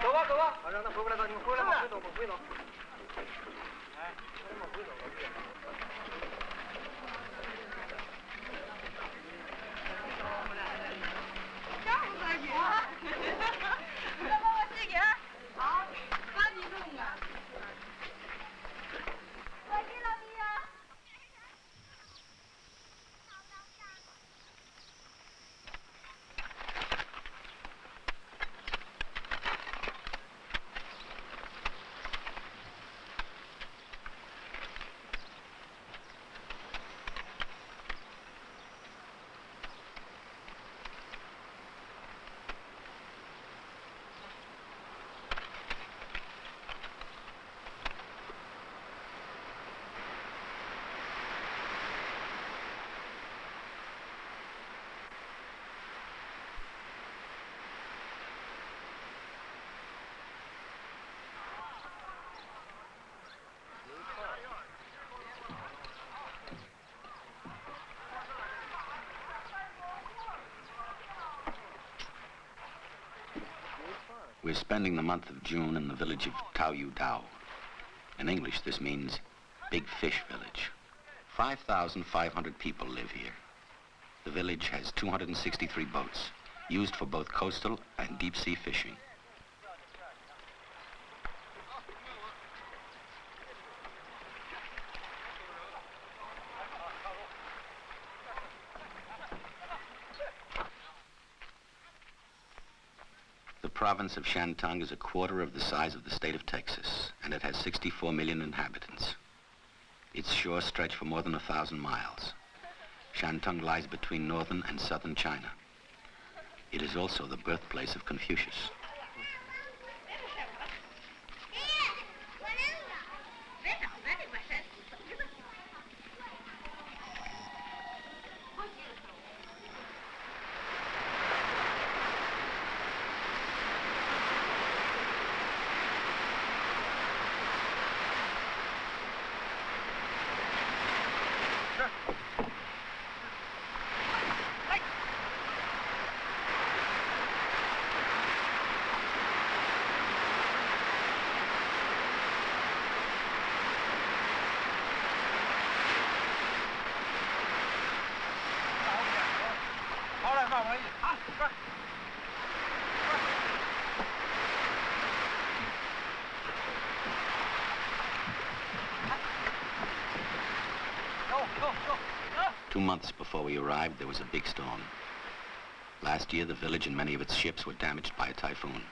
走吧，走吧，让他回不来，你们回来吧，回走，回走。哎，回走。下午再见。来帮我洗个。好，赶紧弄啊。快给老弟呀。We're spending the month of June in the village of Taoyuidao. In English, this means Big Fish Village. 5,500 people live here. The village has 263 boats, used for both coastal and deep-sea fishing. The province of Shantung is a quarter of the size of the state of Texas, and it has 64 million inhabitants. Its shores stretch for more than 1,000 miles. Shantung lies between northern and southern China. It is also the birthplace of Confucius. Go. 2 months before we arrived, there was a big storm. Last year, the village and many of its ships were damaged by a typhoon.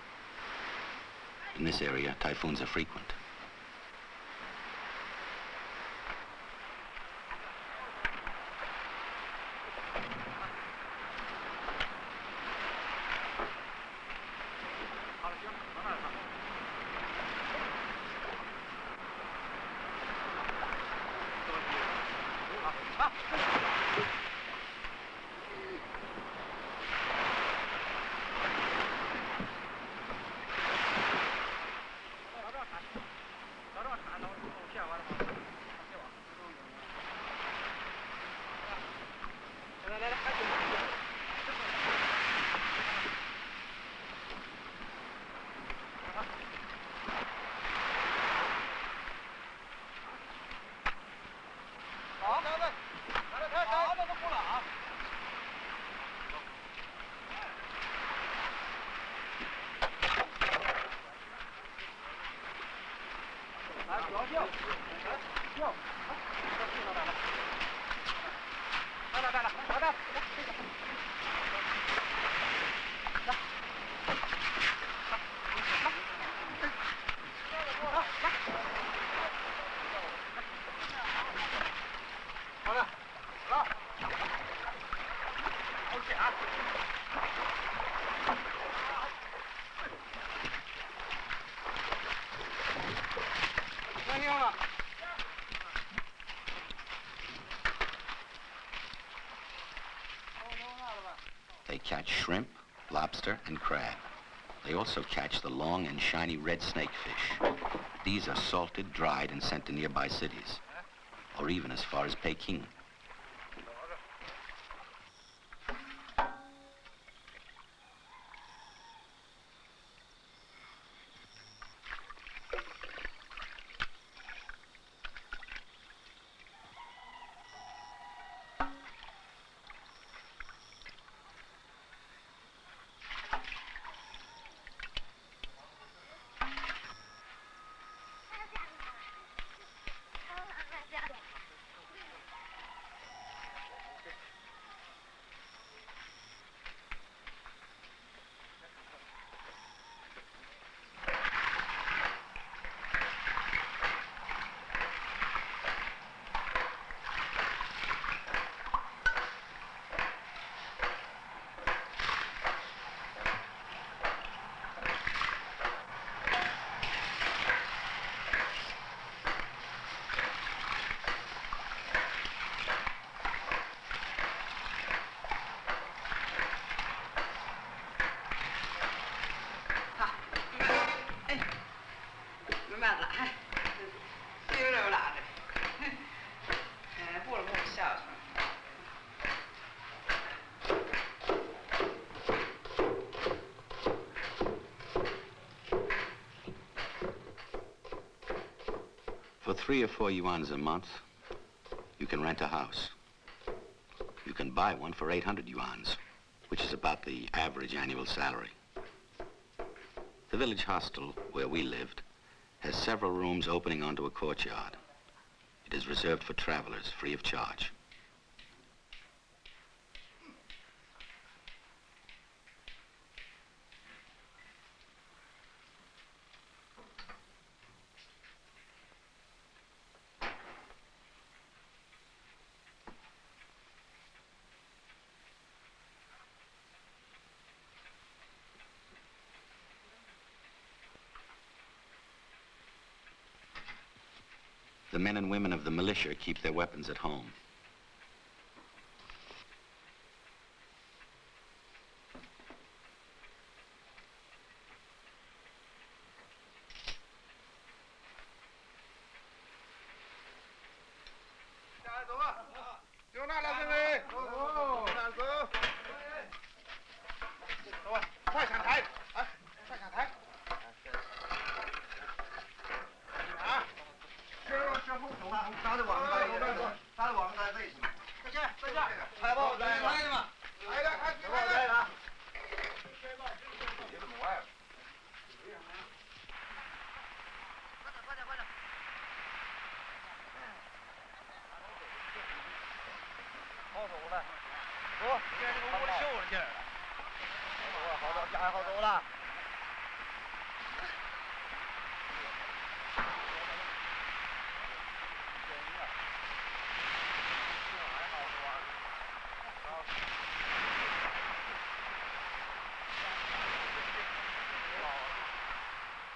In this area, typhoons are frequent. They catch shrimp, lobster, and crab. They also catch the long and shiny red snakefish. These are salted, dried, and sent to nearby cities, or even as far as Peking. 3 or 4 yuans a month, you can rent a house. You can buy one for 800 yuans, which is about the average annual salary. The village hostel, where we lived, has several rooms opening onto a courtyard. It is reserved for travelers, free of charge. The men and women of the militia keep their weapons at home.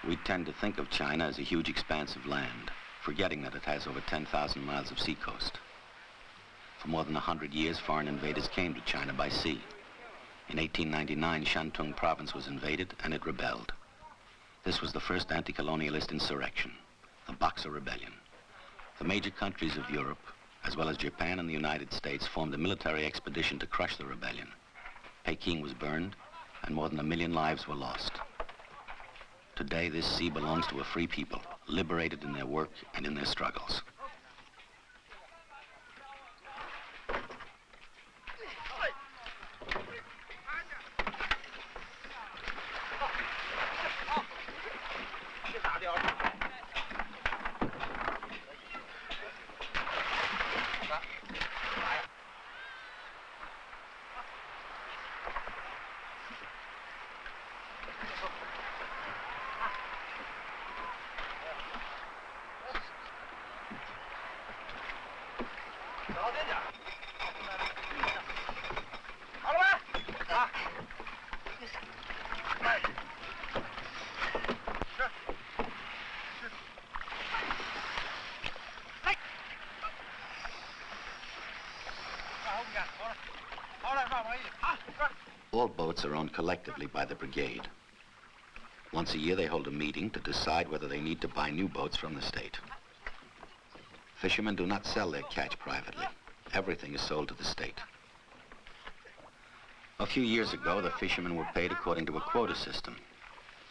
We tend to think of China as a huge expanse of land, forgetting that it has over 10,000 miles of seacoast. For more than 100 years, foreign invaders came to China by sea. In 1899, Shantung province was invaded and it rebelled. This was the first anti-colonialist insurrection, the Boxer Rebellion. The major countries of Europe, as well as Japan and the United States, formed a military expedition to crush the rebellion. Peking was burned, and more than 1 million lives were lost. Today, this sea belongs to a free people, liberated in their work and in their struggles. All boats are owned collectively by the brigade. Once a year, they hold a meeting to decide whether they need to buy new boats from the state. Fishermen do not sell their catch privately. Everything is sold to the state. A few years ago, the fishermen were paid according to a quota system.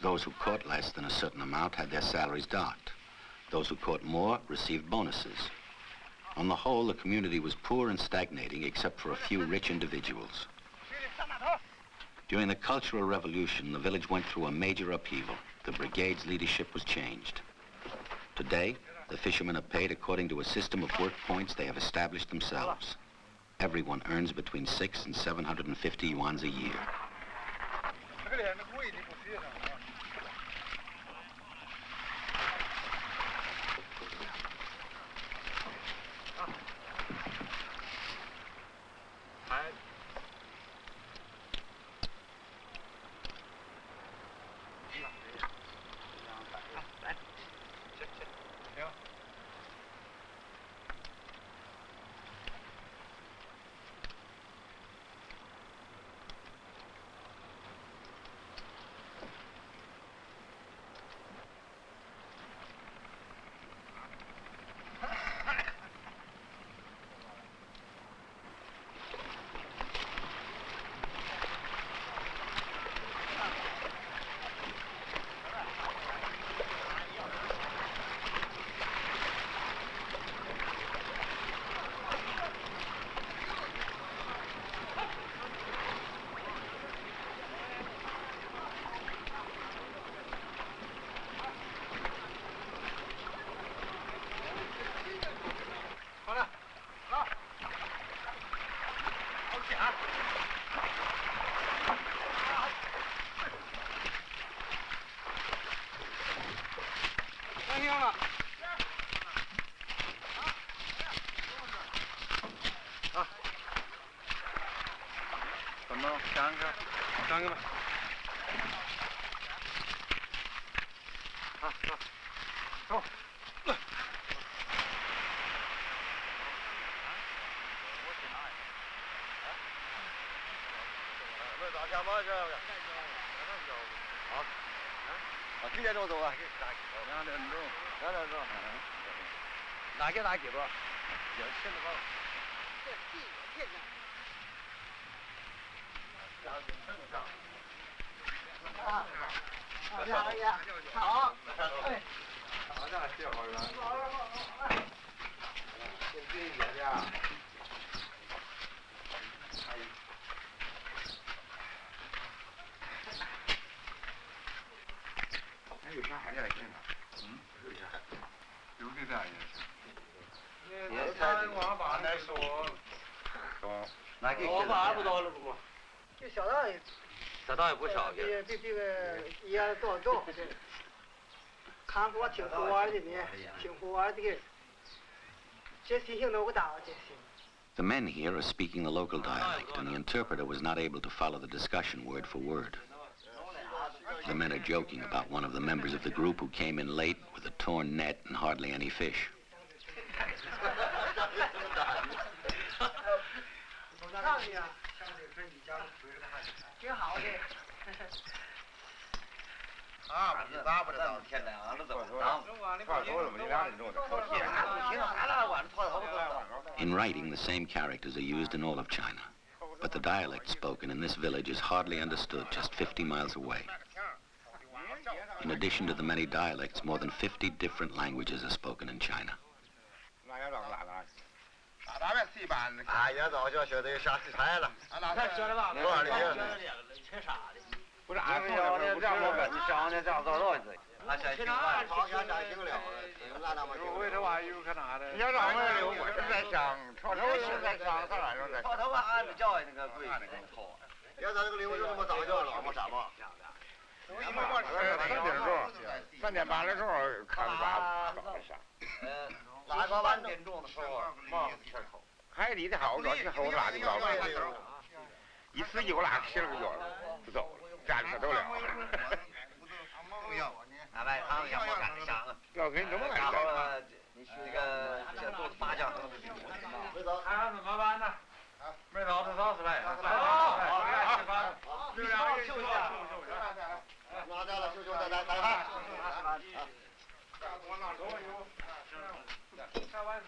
Those who caught less than a certain amount had their salaries docked. Those who caught more received bonuses. On the whole, the community was poor and stagnating except for a few rich individuals. During the Cultural Revolution, the village went through a major upheaval. The brigade's leadership was changed. Today, the fishermen are paid according to a system of work points they have established themselves. Everyone earns between 600 and 750 yuans a year. 完行了。啊。怎么想个？想个吧。啊，走。走。干嘛这个？好，几点钟走啊？2点钟。2点钟。哪给哪几多？也是的吧。这地也骗人。啊，大爷，好。哎，好的，谢好了。先对一点的。有啥还来劲啊？有啥？有这点也行。也才往把那说。懂。那给我把不到了不？就小道也。小道也不少。这个也多多。看过挺好玩的呢，挺好玩的。这事情都不大，这事。The men here are speaking the local dialect, and the interpreter was not able to follow the discussion word for word. The men are joking about one of the members of the group who came in late with a torn net and hardly any fish. 挺好的。啊，不是咋不知道？天哪，俺都怎么当？快多了，没2点钟的。In writing, the same characters are used in all of China, but the dialect spoken in this village is hardly understood just 50 miles away. In addition to the many dialects, more than 50 different languages are spoken in China. 哎呀，早就学的啥题材了？学的吧？多少年？缺啥的？不是俺小的这样我跟你想的这样找到的。俺先行了，好像先行了。有为这玩意有可哪的？你要让我留，我是在想，朝头是在想，上哪是在？朝头俺不叫那个贵那个头。要咱这个礼物就这么早就老么啥嘛？3点钟，3点半的时候看啥搞啥。哪个晚点钟的时候忙缺口？海里的好着是后拉就搞了，一次又拉7个脚不走了，站着都了。俺外趟要么干啥？要给你怎么干？然后你去那个这都是麻将。还要怎么办呢？没早吃早吃来。好，就两个人休息。拿掉了，休息再来看。我那都有。下完事。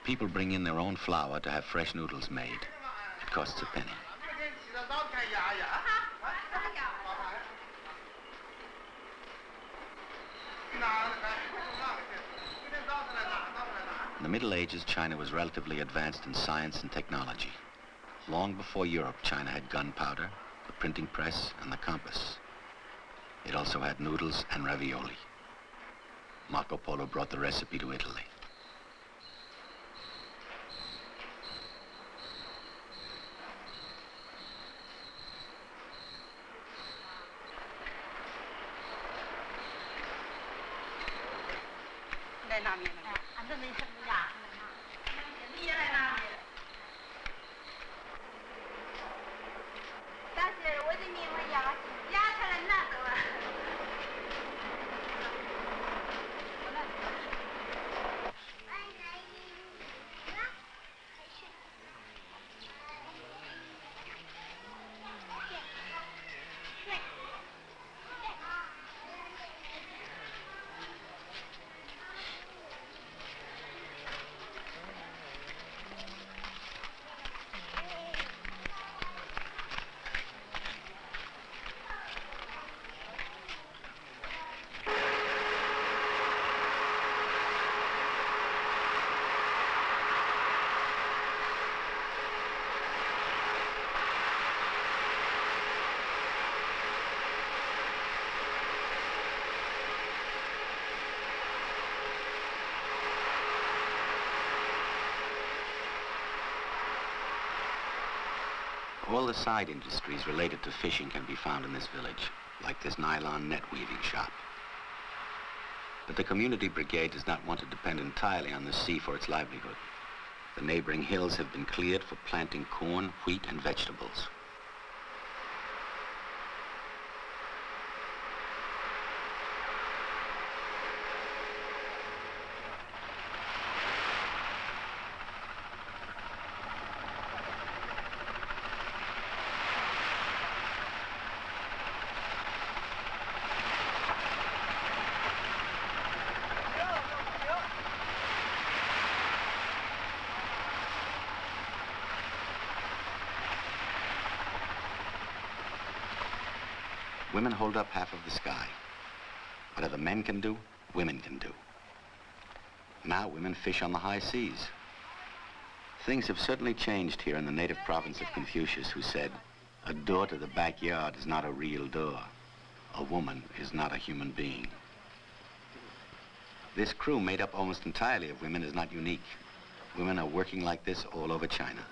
People bring in their own flour to have fresh noodles made. It costs a penny. In the Middle Ages, China was relatively advanced in science and technology. Long before Europe, China had gunpowder, the printing press, and the compass. It also had noodles and ravioli. Marco Polo brought the recipe to Italy. All the side industries related to fishing can be found in this village, like this nylon net weaving shop. But the community brigade does not want to depend entirely on the sea for its livelihood. The neighboring hills have been cleared for planting corn, wheat, and vegetables. Women hold up half of the sky. Whatever men can do, women can do. Now women fish on the high seas. Things have certainly changed here in the native province of Confucius, who said, "A door to the backyard is not a real door. A woman is not a human being." This crew, made up almost entirely of women, is not unique. Women are working like this all over China.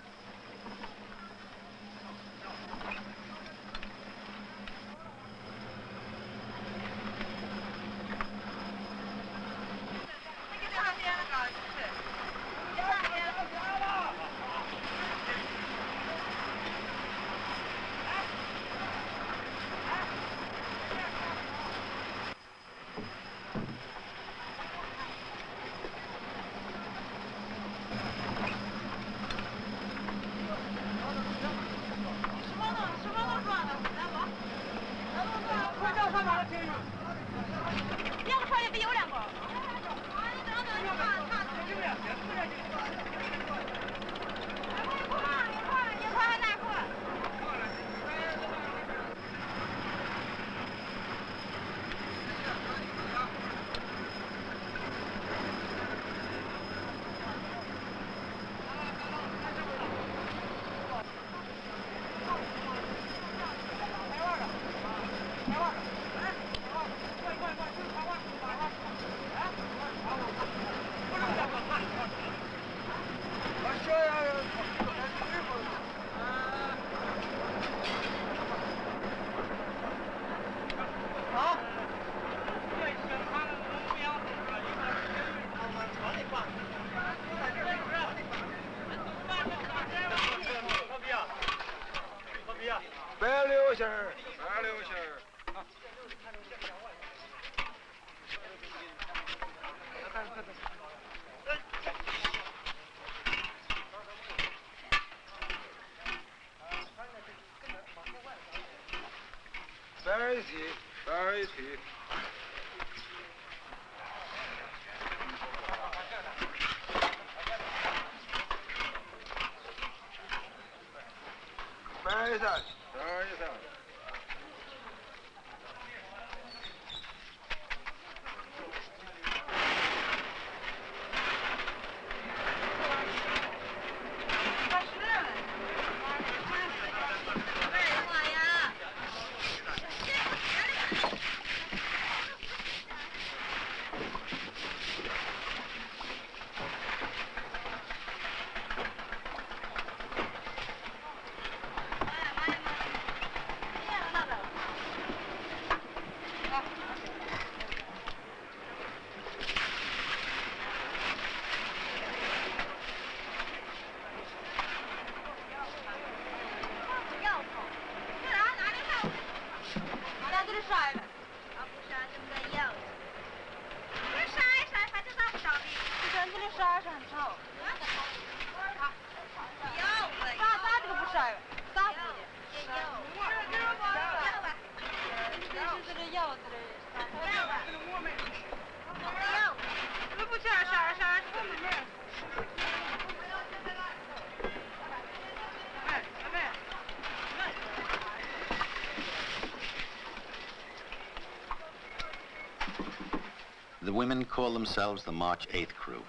The women call themselves the March 8th crew.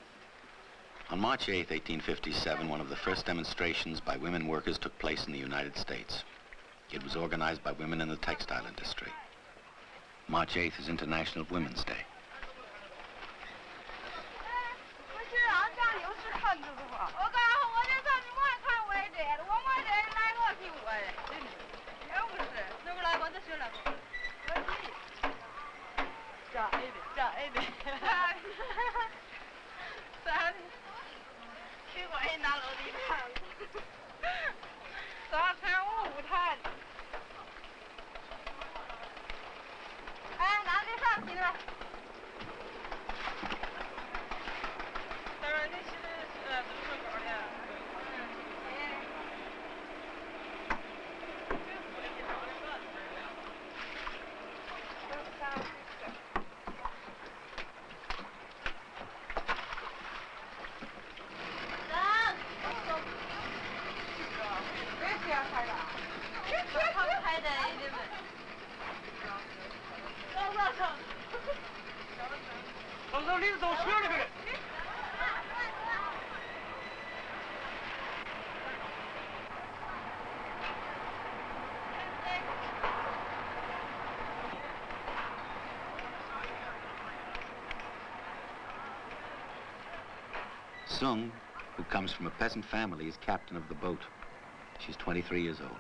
On March 8, 1857, one of the first demonstrations by women workers took place in the United States. It was organized by women in the textile industry. March 8th is International Women's Day. 拿楼梯看了，咋成我舞台？哎，拿这上去了。当然，那现在都是高的。Sung, who comes from a peasant family, is captain of the boat. She's 23 years old.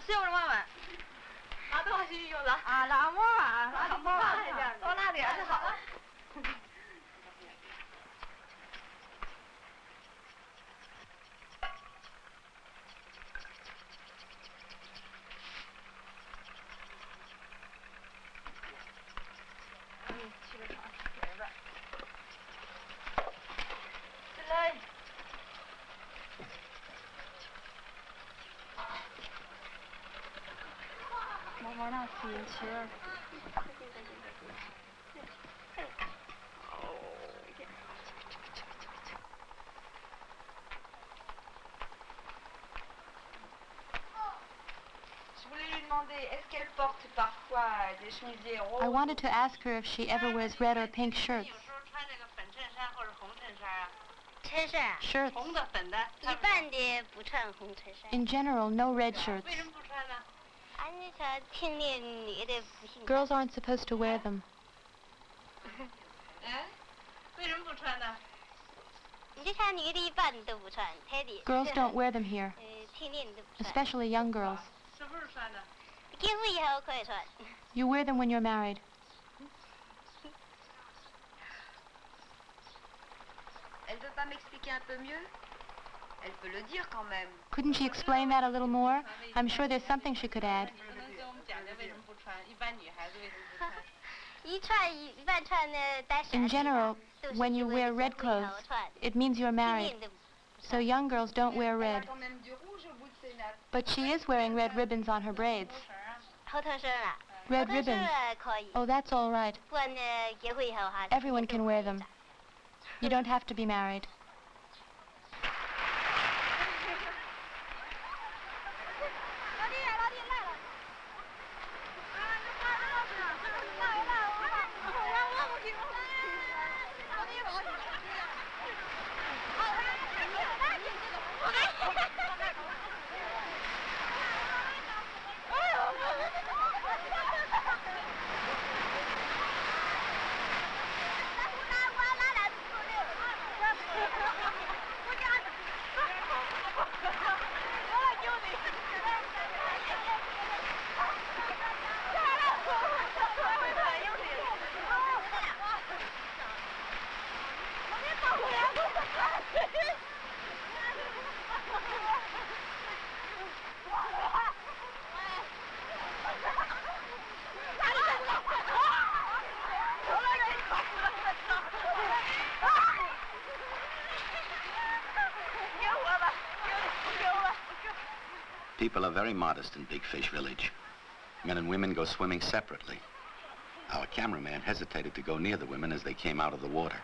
媳妇儿问问，拿多少钱用的？啊，拉馍啊，拉馍啊，多拉点就好了。去个床，点个。来。我那自行车。I wanted to ask her if she ever wears red or pink shirts. Shirts. In general, no red shirts. Girls aren't supposed to wear them. Girls don't wear them here, especially young girls. You wear them when you're married. Couldn't she explain that a little more? I'm sure there's something she could add. In general, when you wear red clothes, it means you're married. So young girls don't wear red. But she is wearing red ribbons on her braids. Red ribbons. Oh, that's all right. Everyone can wear them. You don't have to be married. People are very modest in Big Fish Village. Men and women go swimming separately. Our cameraman hesitated to go near the women as they came out of the water.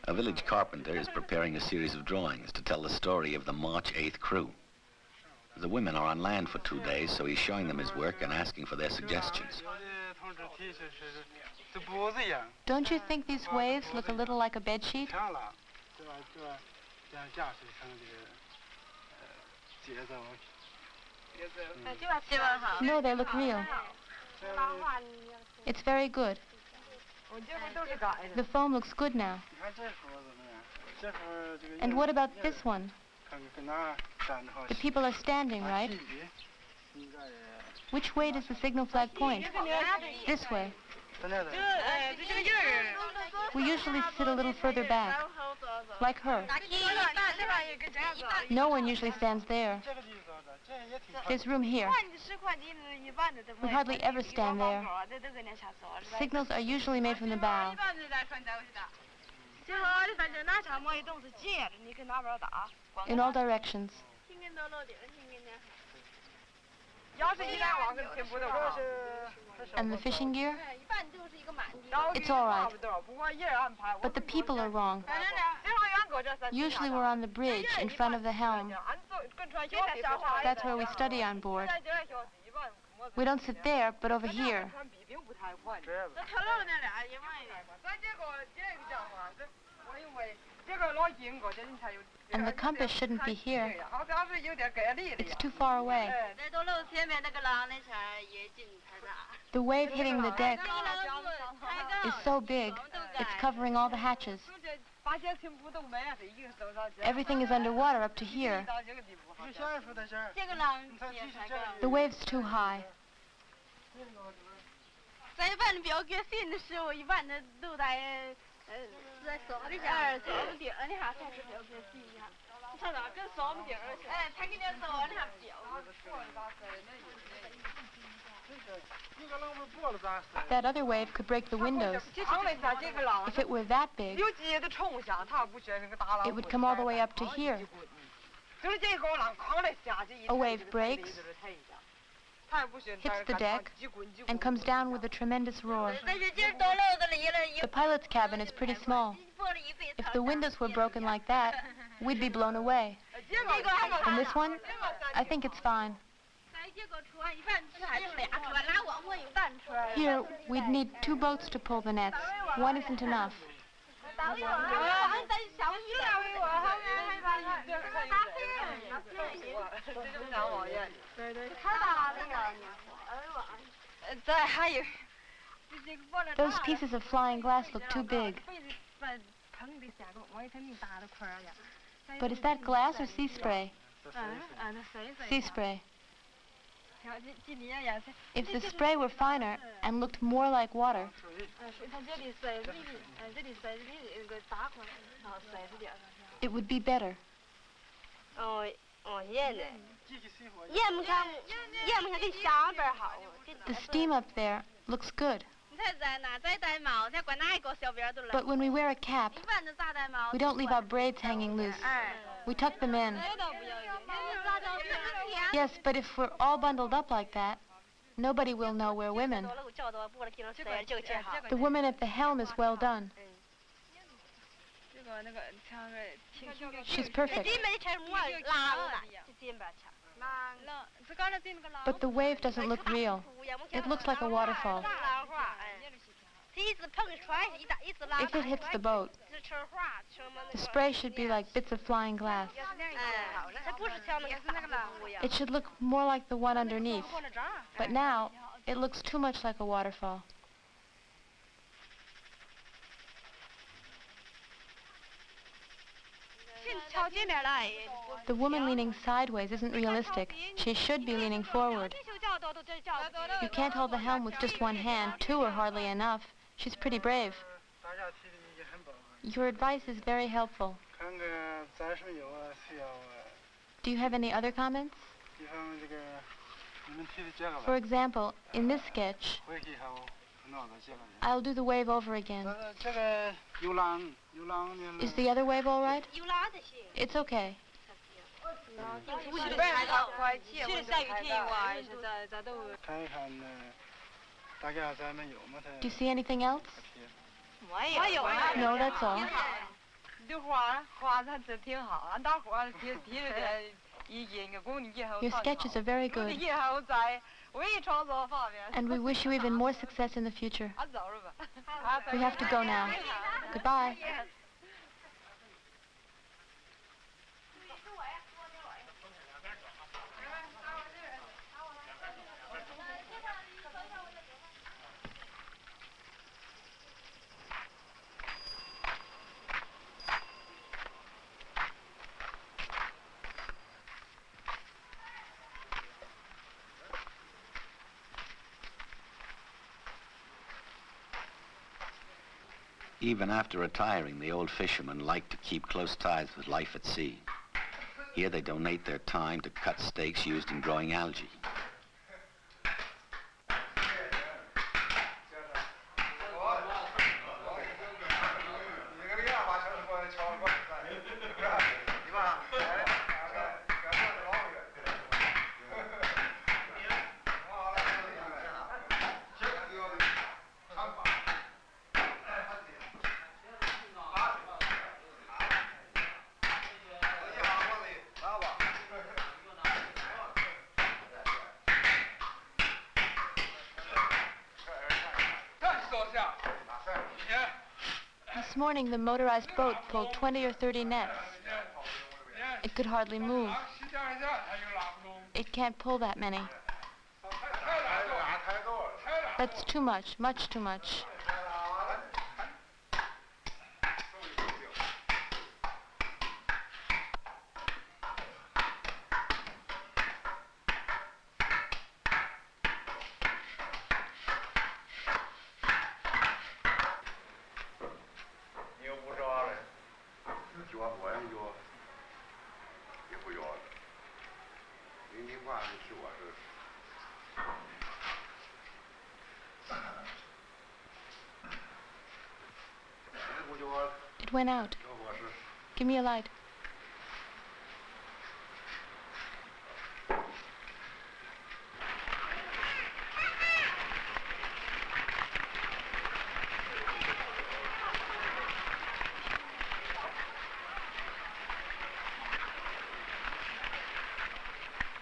A village carpenter is preparing a series of drawings to tell the story of the March 8th crew. The women are on land for 2 days, so he's showing them his work and asking for their suggestions. Don't you think these waves look a little like a bedsheet? No, they look real. It's very good. The foam looks good now. And what about this one? The people are standing, right? Which way does the signal flag point? This way. We usually sit a little further back, like her. No one usually stands there. There's room here. We hardly ever stand there. Signals are usually made from the bow. In all directions. And the fishing gear? It's all right. But the people are wrong. Usually we're on the bridge in front of the helm. That's where we study on board. We don't sit there, but over here. And the compass shouldn't be here. It's too far away. The wave hitting the deck is so big, it's covering all the hatches. Everything is underwater up to here. The wave's too high. That other wave could break the windows. If it were that big, it would come all the way up to here. A wave breaks, hits the deck, and comes down with a tremendous roar. The pilot's cabin is pretty small. If the windows were broken like that, we'd be blown away. And this one, I think it's fine. Here, we'd need 2 boats to pull the nets. One isn't enough. Those pieces of flying glass look too big. But is that glass or sea spray? Sea spray. If the spray were finer and looked more like water, it would be better. The steam up there looks good. But when we wear a cap, we don't leave our braids hanging loose. We tuck them in. Yes, but if we're all bundled up like that, nobody will know we're women. The woman at the helm is well done. She's perfect. But the wave doesn't look real. It looks like a waterfall. If it hits the boat, the spray should be like bits of flying glass. It should look more like the one underneath. But now, it looks too much like a waterfall. The woman leaning sideways isn't realistic. She should be leaning forward. You can't hold the helm with just one hand. 2 are hardly enough. She's pretty brave. Your advice is very helpful. Do you have any other comments? For example, in this sketch, I'll do the wave over again. Is the other wave all right? It's okay. Do you see anything else? No, that's all. Your sketches are very good. And we wish you even more success in the future. We have to go now. Goodbye. Even after retiring, the old fishermen like to keep close ties with life at sea. Here they donate their time to cut stakes used in growing algae. This morning, the motorized boat pulled 20 or 30 nets. It could hardly move. It can't pull that many. That's too much, much too much. It went out. Give me a light.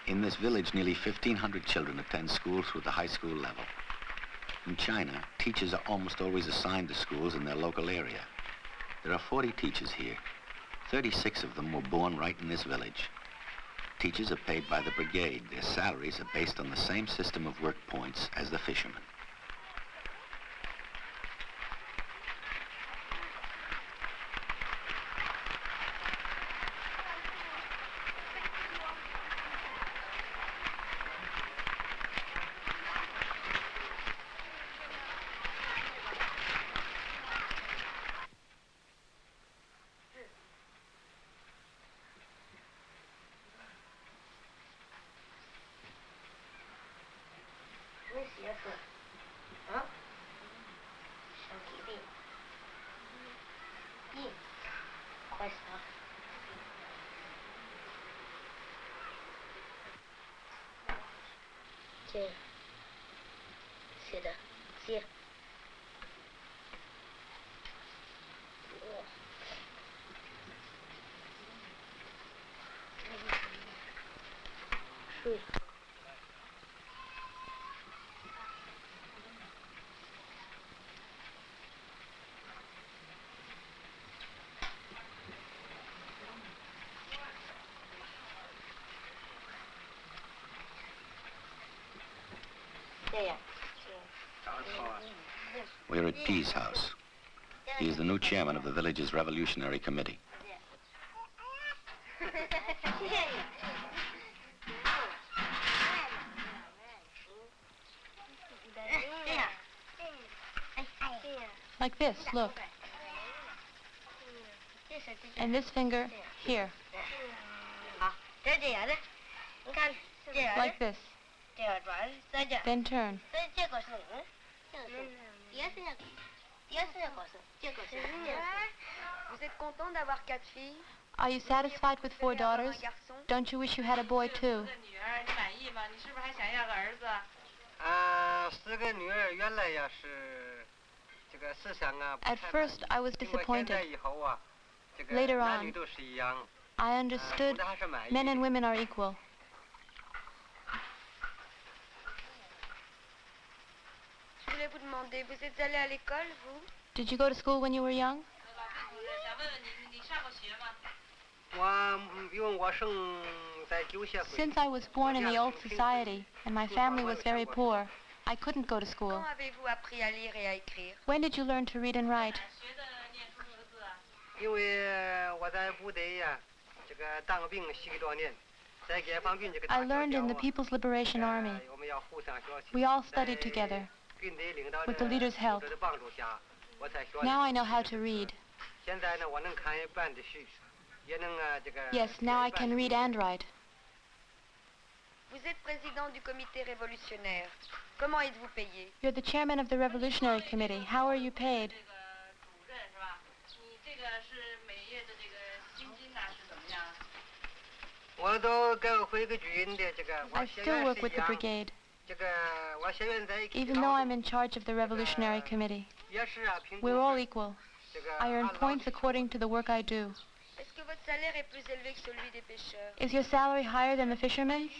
In this village, nearly 1,500 children attend school through the high school level. In China, teachers are almost always assigned to schools in their local area. There are 40 teachers here. 36 of them were born right in this village. Teachers are paid by the brigade. Their salaries are based on the same system of work points as the fishermen. We're at Dee's house. He is the new chairman of the village's revolutionary committee. Like this, look. And this finger here. Like this. Then turn. Vous êtes content d'avoir 4 filles? Are you satisfied with 4 daughters? Don't you wish you had a boy too? 4个女儿原来呀是这个思想啊。At first, I was 经过现在 disappointed. 以后啊，这个 Later 男女 on, 都是一样。 I understood men and women are equal. Je voulais vous demander, vous êtes allé à l'école, vous? Did you go to school when you were young? 因为我生在旧社会。 Since I was born in the old society and my family was very poor, I couldn't go to school. Quand avez-vous appris à lire et à écrire? When did you learn to read and write? 因为我在部队呀，这个当兵10多年，在解放军这个。 I learned in the People's Liberation Army. 我们要互相学习。 We all studied together. 军队领导 With the leader's help. 的帮助下，我才学。 Now I know how to read. 现在呢，我能看一半的书，也能这个。 Yes, now I can read and write. Vous êtes président du comité révolutionnaire. Comment êtes-vous payé? You're the chairman of the Revolutionary Committee. How are you paid? 我都跟回个军的这个， I still work with the brigade, 这个我现在在一起。 even though I'm in charge of the Revolutionary Committee. 也是啊，评估 We're all equal. 这个 I earn points according to the work I do. Est-ce que votre salaire est plus élevé que celui des pêcheurs? Is your salary higher than the fishermen's?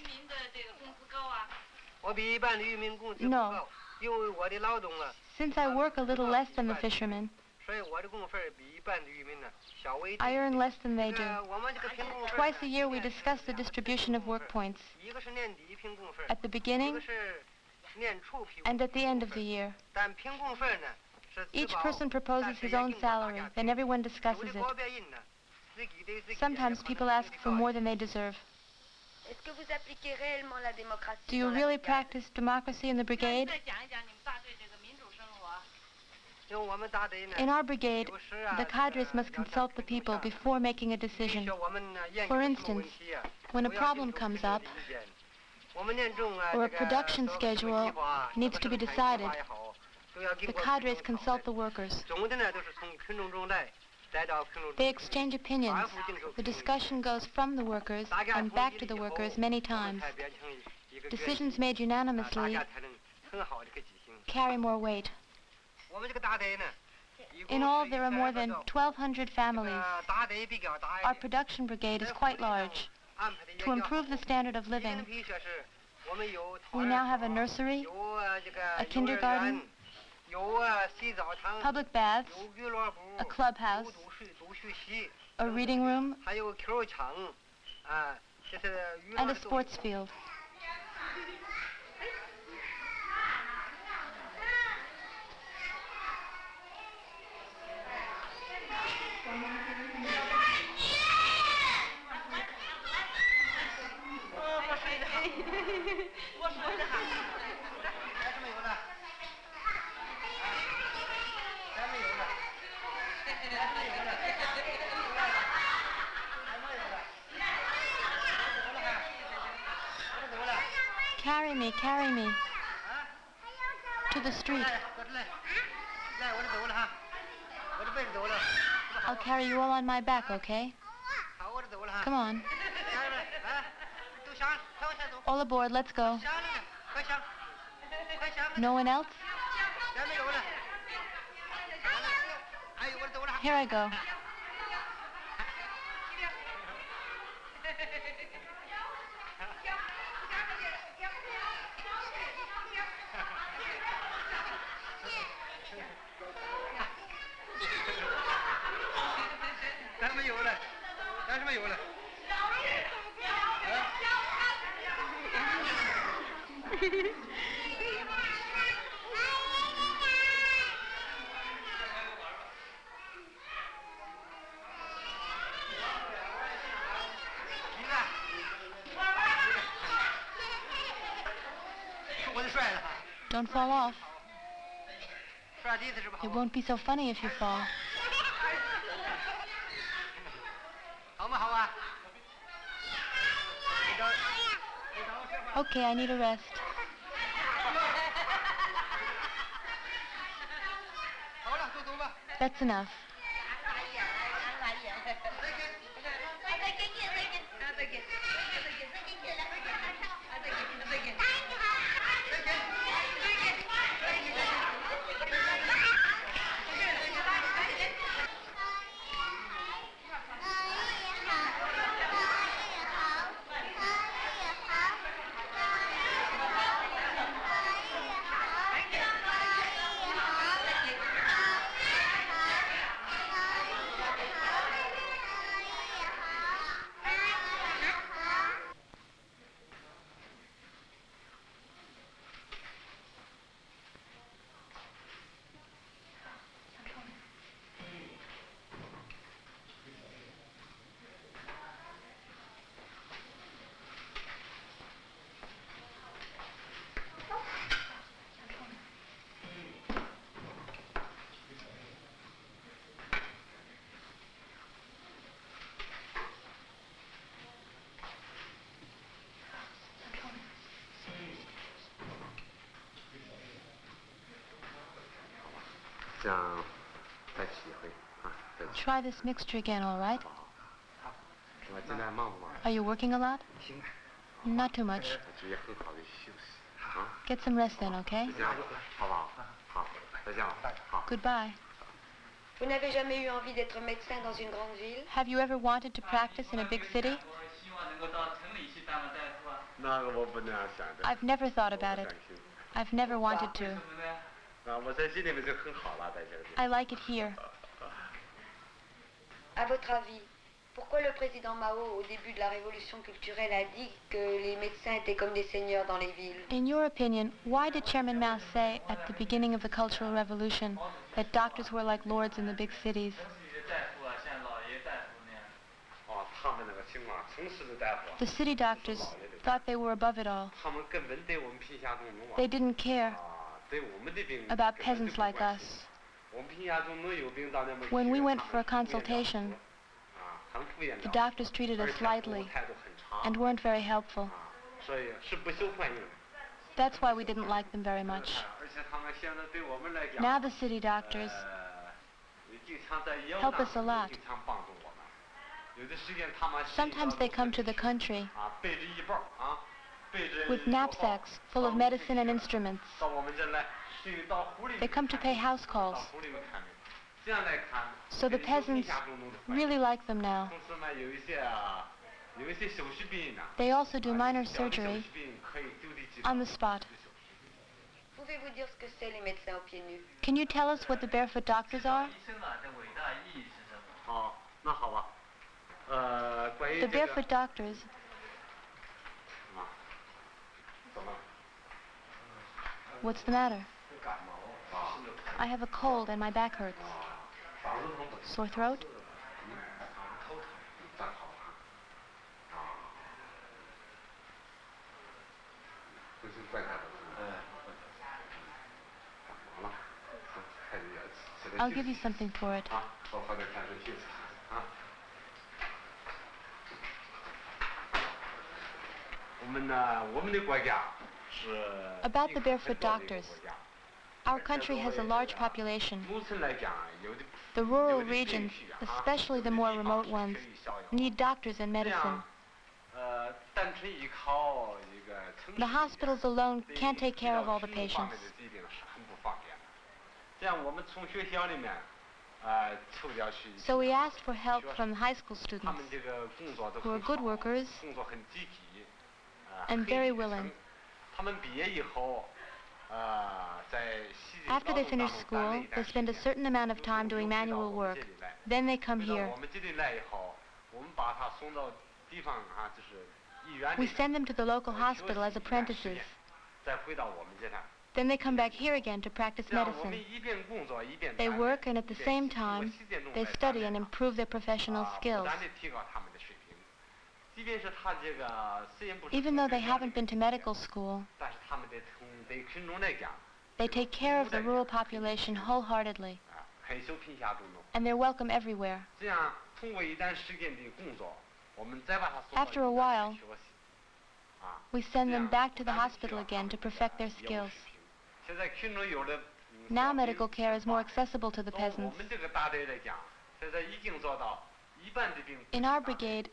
我比一般的渔民工资不 No. 高，因为我的劳动啊， Since I work a little less than the fishermen, 所以我的工分比一般的渔民呢稍微低。 I earn less than they 这 do. 个我们这个评估分 Twice a year we discuss the distribution of work points, 一个是年底评估分， at the 一 beginning 个是年初评估 and at the end of the year. 但评估分呢是自 Each 保 person proposes his own salary, then everyone discusses 有的 it. 个别人呢，自己对自己 Sometimes people ask for more than they deserve. Est-ce que vous appliquez réellement la démocratie? Do you dans la really brigade? practice democracy in the brigade? 因为我们大队呢， In our brigade, 有时啊 the cadres must consult the people before making a 必 decision. 须我们呢研 For 究什么问 instance, 题啊， when a 都要 problem 经过 comes 别人 up, 的意见。我们年终啊， or a 这个 production 做个计 schedule 划 needs to be 怎么生产 decided, 计划也好，都要经 the 过 cadres 群众讨 consult 论 the workers. 总的呢都是从群众中来，再到群众中 They exchange opinions. The discussion goes from the workers 大家 and 同 back 意 to 了 the 以后 workers many 我们 times. 才变成一个决议 Decisions made 大 unanimously 家才能很好的一个进行。 carry more weight. 我们这个大队呢，一共 In all, 是 there are more than 1200 1,200 families. 大队比较大一 Our 点。 production brigade is quite large. 安排的也 To 较 improve the standard of 一定的 living, 比如说是我们有 we now have a nursery, 有这个 a 幼儿园 kindergarten, 有洗澡堂， public baths, 有娱乐部， a clubhouse, 有读书席， a reading room, 还有 Q 场，啊，这是娱乐 and a 的东西 sports field. Carry me. To the street. I'll carry you all on my back, okay? Come on. All aboard, let's go. No one else? Here I go. Don't fall off. It won't be so funny if you fall. 好吗？好啊。 Okay, I need a rest. 好了，走吧。 That's enough. Try this mixture again, all right? Are you working a lot? Not too much. Get some rest then, okay? Goodbye. Vous n'avez jamais eu envie d'être médecin dans une grande ville? Have you ever wanted to practice in a big city? I've never thought about it. I've never wanted to. I like it here. À votre avis, pourquoi le président Mao, au début de la révolution culturelle, a dit que les médecins étaient comme des seigneurs dans les villes? In your opinion, why did Chairman Mao say at the beginning of the Cultural Revolution that doctors were like lords in the big cities? The city doctors thought they were above it all. They didn't care about peasants like us. When we went for a consultation, the doctors treated us lightly and weren't very helpful. That's why we didn't like them very much. Now the city doctors help us a lot. Sometimes they come to the country with knapsacks full of medicine and instruments. They come to pay house calls. So the peasants really like them now. They also do minor surgery on the spot. Pouvez-vous dire ce que c'est les médecins aux pieds nus? Can you tell us what the barefoot doctors are? The barefoot doctors. What's the matter? I have a cold and my back hurts. Sore throat? I'll give you something for it. About the barefoot doctors. Our country has a large population. The rural regions, especially the more remote ones, need doctors and medicine. The hospitals alone can't take care of all the patients. So we asked for help from high school students who are good workers and very willing. After they finish school, they spend a certain amount of time doing manual work. Then they come here. We send them to the local hospital as apprentices. Then they come back here again to practice medicine. They work, and at the same time, they study and improve their professional skills. Even though they haven't been to medical school, They take care of the rural population wholeheartedly, 很受贫下中农。 and they're welcome everywhere. 这样通过一段时间的工作，我们再把它送到 After a while, 学习。啊， we send them back to the hospital again to perfect their skills. 现在群众有了。 Now medical care is more accessible to the 从我 peasants. 们这个大队来讲，现在已经做到一般的病。 In our brigade,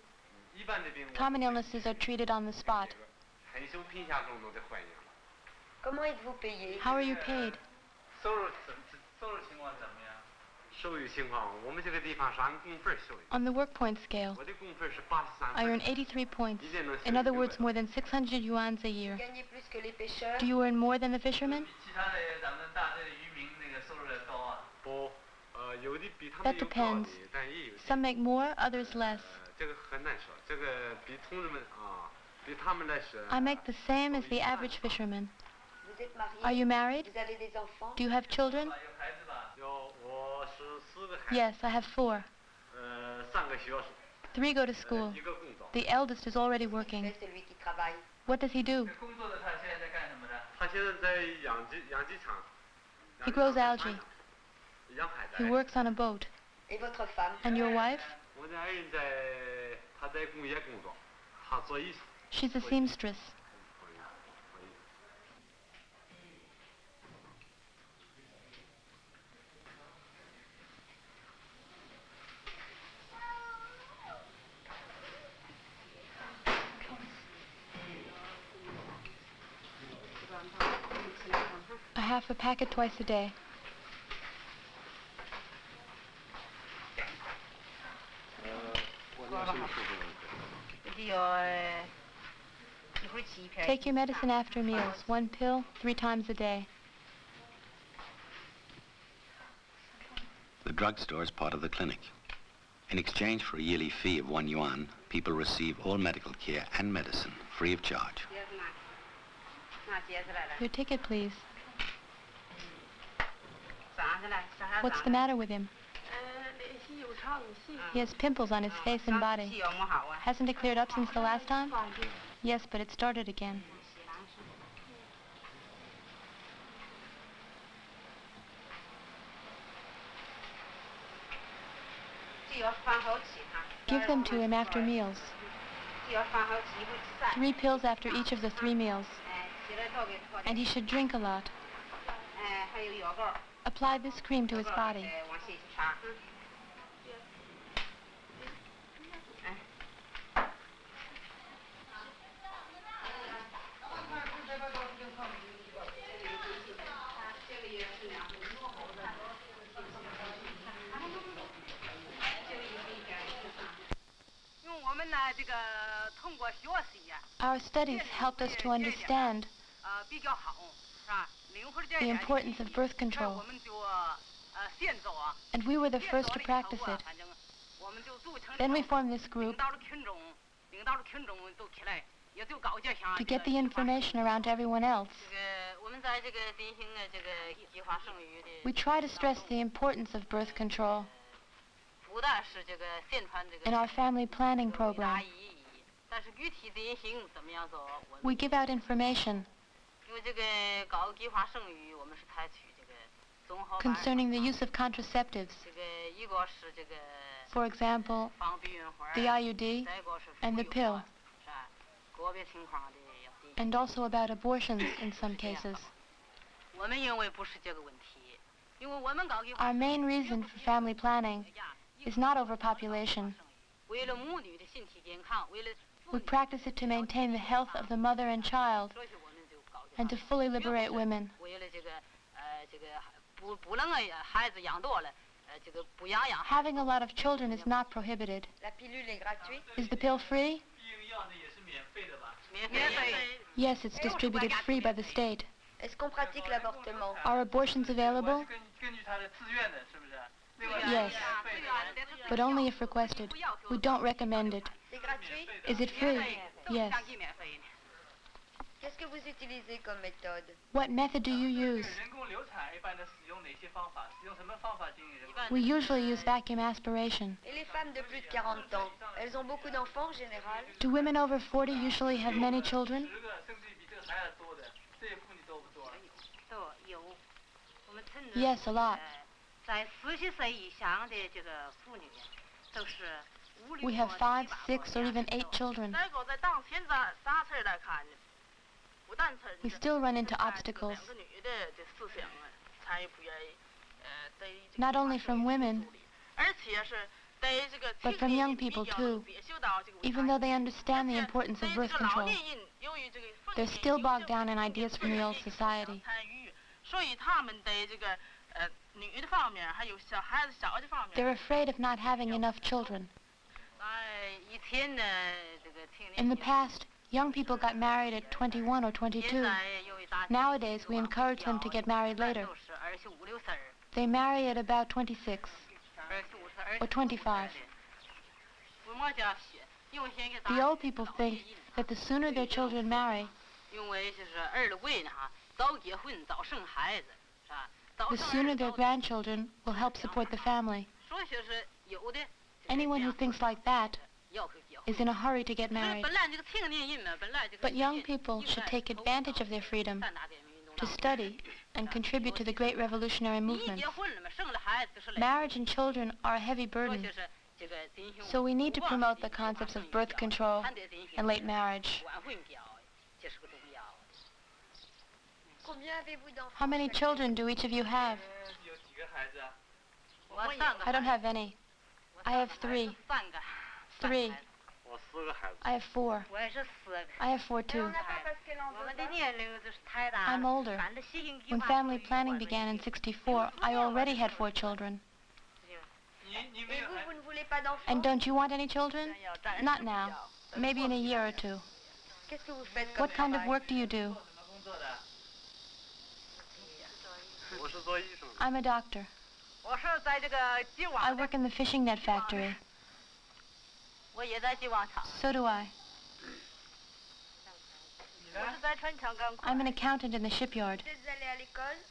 一般的病。 common illnesses are treated on the spot. 很受贫下中农的欢迎。 Comment êtes-vous payé? How are you paid? 收入情况怎么样？ 收入情况，我们这个地方是按工分收的。 On the work point scale, 我的工分是83 I 分。 earn 83 points. In other words, more than 600 yuans a year. Gagnez plus que les pêcheurs? Do you earn more than the fishermen? 比其他的咱们大队的渔民那个收入要高啊。不，有的比他 That 们有高 depends. 的，但也有。 Some make more, others less. 这个很难说，这个比同志们啊，比他们来说。 I make the same as the average fisherman. Vous êtes marié? Are you married? Vous avez des enfants? Do you have children? 有孩子吧？有，我是4个孩子。 Yes, I have 4. 3个学生。 3 go to school. 1个工作。 The eldest is already working. C'est celui qui travaille. What does he do? 工作的他现在在干什么的？他现在在养鸡场。 He grows algae. 养海 He 带。 works on a boat. Et votre femme? And your wife? 我的爱人他在工业工作，他做衣裳。 She's a seamstress. A half a packet twice a day. Take your medicine after meals, 1 pill 3 times a day. The drugstore is part of the clinic. In exchange for a yearly fee of 1 yuan, people receive all medical care and medicine free of charge. Your ticket, please. What's the matter with him? He has pimples on his face and body. Hasn't it cleared up since the last time? Yes, but it started again. Give them to him after meals. 3 pills after each of the 3 meals. And he should drink a lot. Apply this cream to his body. Our studies helped us to understand the importance of birth control, and we were the first to practice it. Then we formed this group to get the information around to everyone else. We try to stress the importance of birth control in our family planning program. We give out information concerning the use of contraceptives, for example, the IUD and the pill, and also about abortions in some cases. Our main reason for family planning is not overpopulation. We practice it to maintain the health of the mother and child and to fully liberate women. Having a lot of children is not prohibited. La pilule est gratuite? Is the pill free? Yes, it's distributed free by the state. Est-ce qu'on pratique l'avortement? Are abortions available? Yes, but only if requested. We don't recommend it. C'est gratuit? Is it free? Yes. Qu'est-ce que vous utilisez comme méthode? What method do you use? We usually use vacuum aspiration. Et les femmes de plus de 40 ans, elles ont beaucoup d'enfants en général? Do women over 40 usually have many children? Yes, a lot. We have 5, 6, or even 8 children. We still run into obstacles, not only from women, but from young people too. Even though they understand the importance of birth control, they're still bogged down in ideas from the old society. They're afraid of not having enough children. In the past, young people got married at 21 or 22. Nowadays, we encourage them to get married later. They marry at about 26 or 25. The old people think that the sooner their children marry, the sooner their grandchildren will help support the family. Anyone who thinks like that is in a hurry to get married. But young people should take advantage of their freedom to study and contribute to the great revolutionary movement. Marriage and children are a heavy burden, so we need to promote the concepts of birth control and late marriage. How many children do each of you have? I don't have any. I have 3. 3. I have 4. I have 4 too. I'm older. When family planning began in '64, I already had 4 children. And don't you want any children? Not now. Maybe in a year or 2. What kind of work do you do? I'm a doctor. I work in the fishing net factory. So do I. I'm an accountant in the shipyard.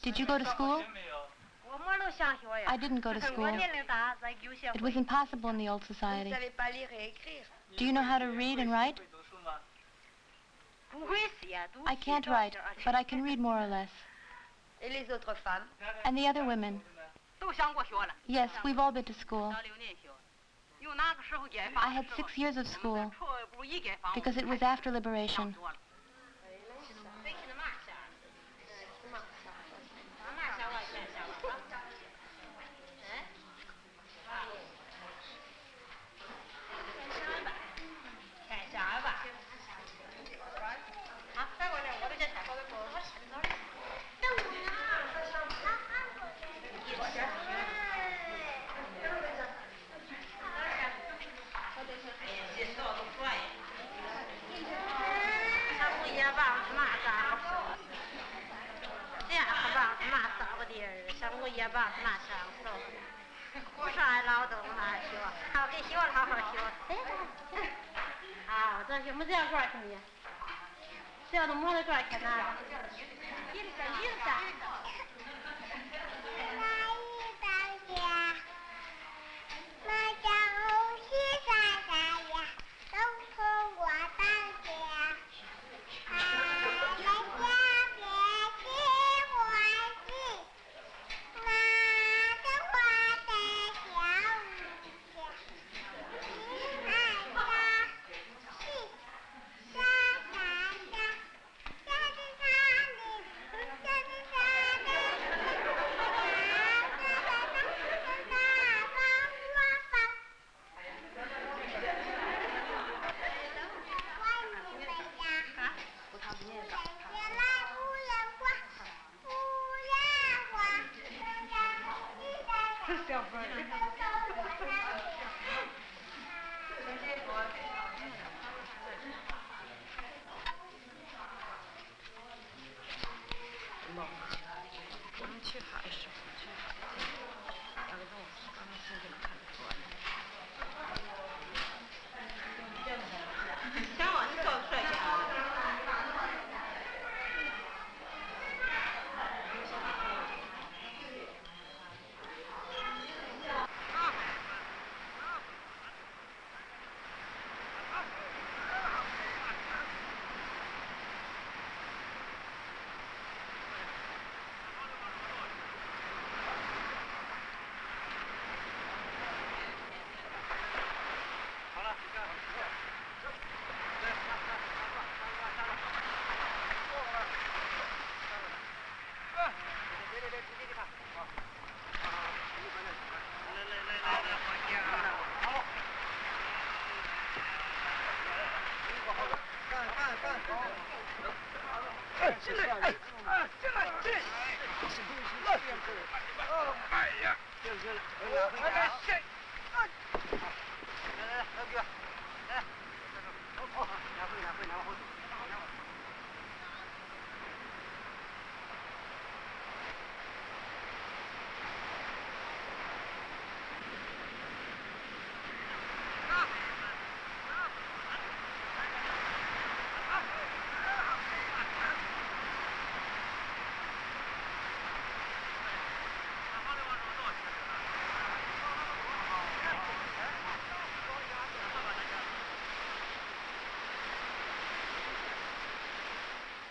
Did you go to school? I didn't go to school. It was impossible in the old society. Do you know how to read and write? I can't write, but I can read more or less. And the other women? Yes, we've all been to school. I had 6 years of school because it was after liberation.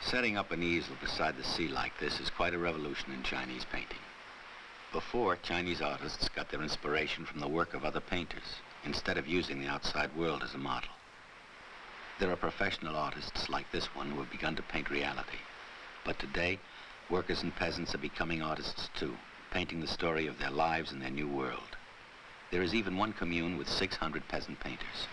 Setting up an easel beside the sea like this is quite a revolution in Chinese painting. Before, Chinese artists got their inspiration from the work of other painters, instead of using the outside world as a model. There are professional artists like this one who have begun to paint reality. But today, workers and peasants are becoming artists too, painting the story of their lives in their new world. There is even one commune with 600 peasant painters.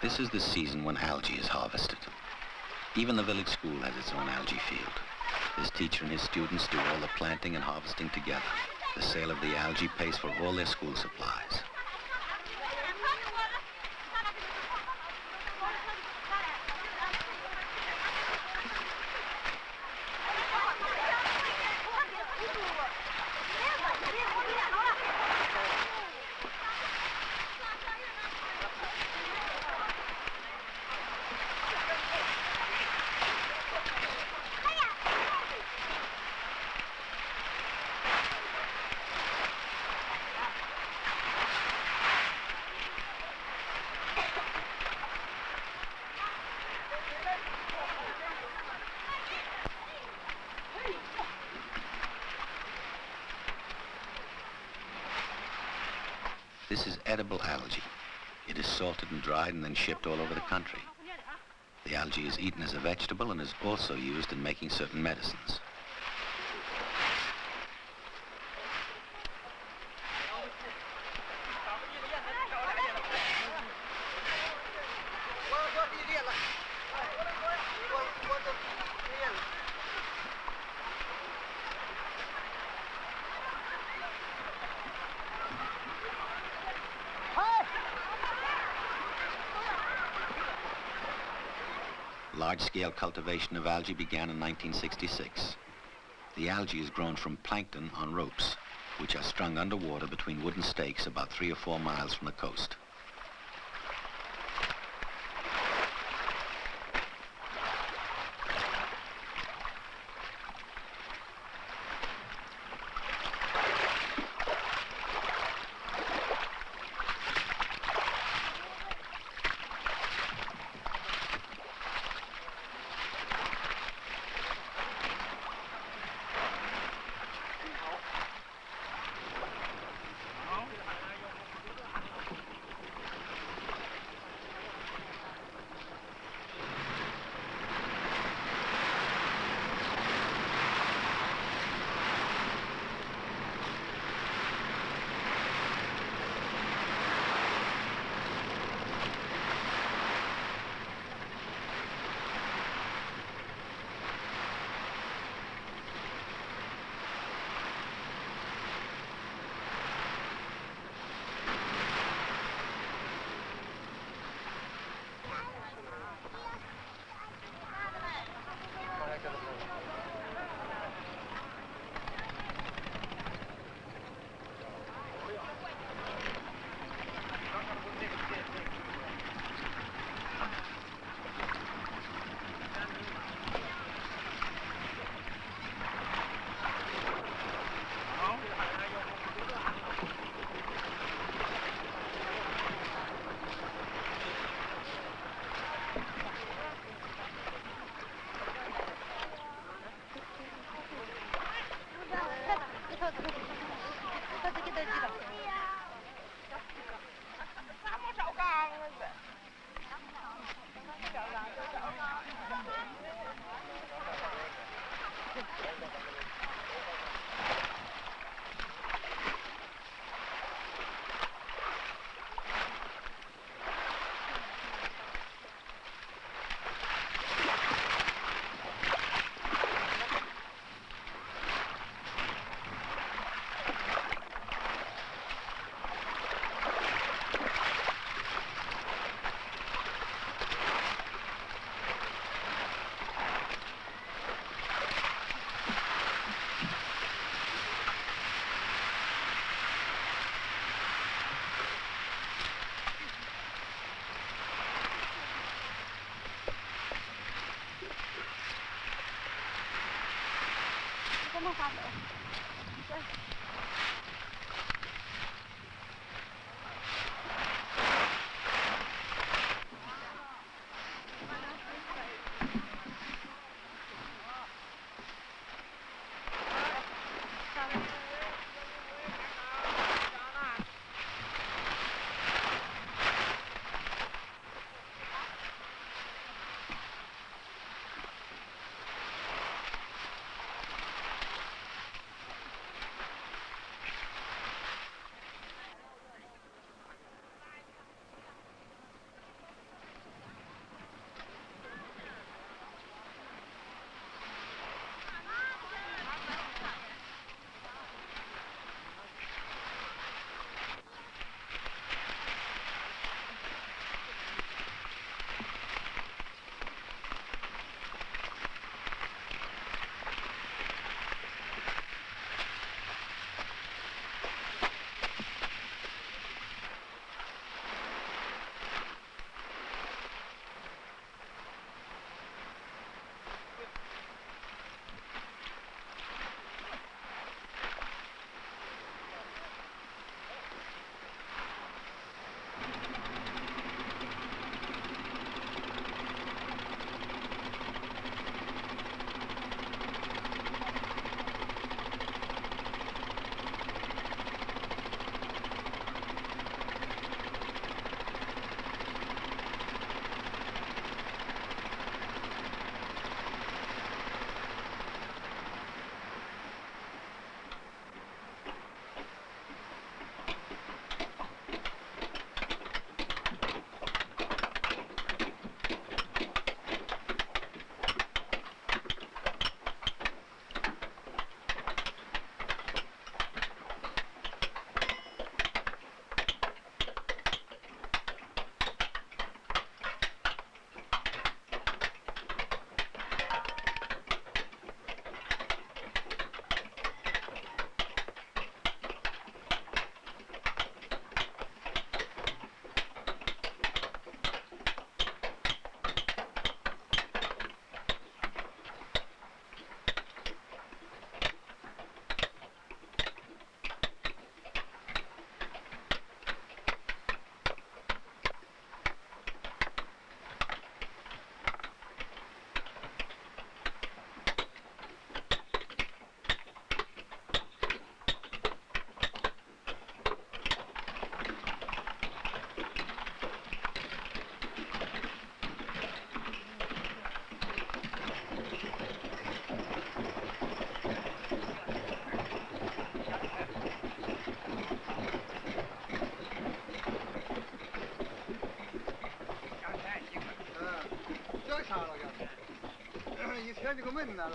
This is the season when algae is harvested. Even the village school has its own algae field. This teacher and his students do all the planting and harvesting together. The sale of the algae pays for all their school supplies. This is edible algae. It is salted and dried and then shipped all over the country. The algae is eaten as a vegetable and is also used in making certain medicines. Large-scale cultivation of algae began in 1966. The algae is grown from plankton on ropes, which are strung underwater between wooden stakes about 3 or 4 miles from the coast.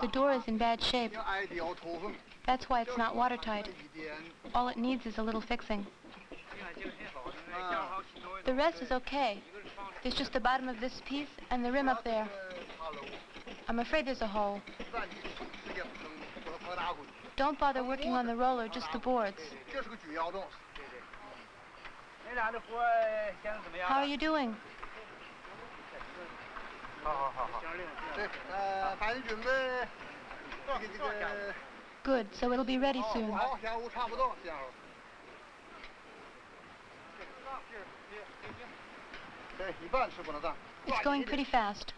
The door is in bad shape. That's why it's not watertight. All it needs is a little fixing. The rest is okay. There's just the bottom of this piece and the rim up there. I'm afraid there's a hole. Don't bother working on the roller, just the boards. How are you doing? Good, so it'll be ready soon. It's going pretty fast.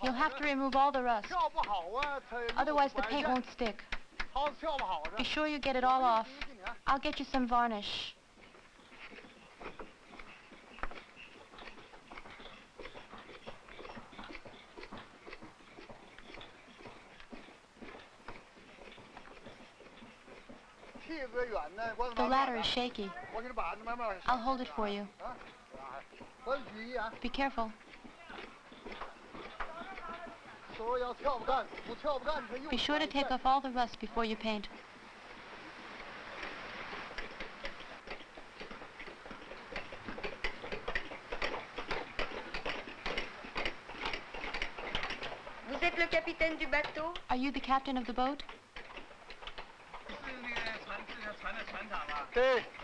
You'll have to remove all the rust. Otherwise the paint won't stick. Be sure you get it all off. I'll get you some varnish. The ladder is shaky. I'll hold it for you. Be careful. Be sure to take off all the rust before you paint. Vous êtes le capitaine du bateau? Are you the captain of the boat?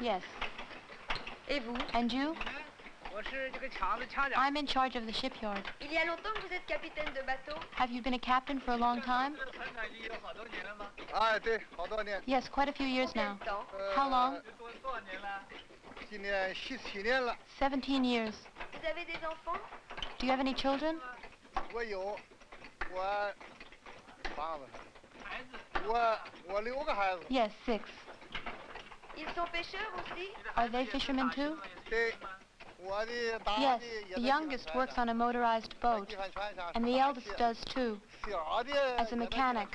Yes. Et vous? And you? I'm in charge of the shipyard. Il y a longtemps que vous êtes capitaine de bateau? Have you been a captain for a long time? Yes, quite a few years now. How long? 17 years. Vous avez des enfants? Do you have any children? Yes, 6. Ils sont pêcheurs aussi? Are they fishermen too? Yes, the youngest works on a motorized boat, and the eldest does too, as a mechanic.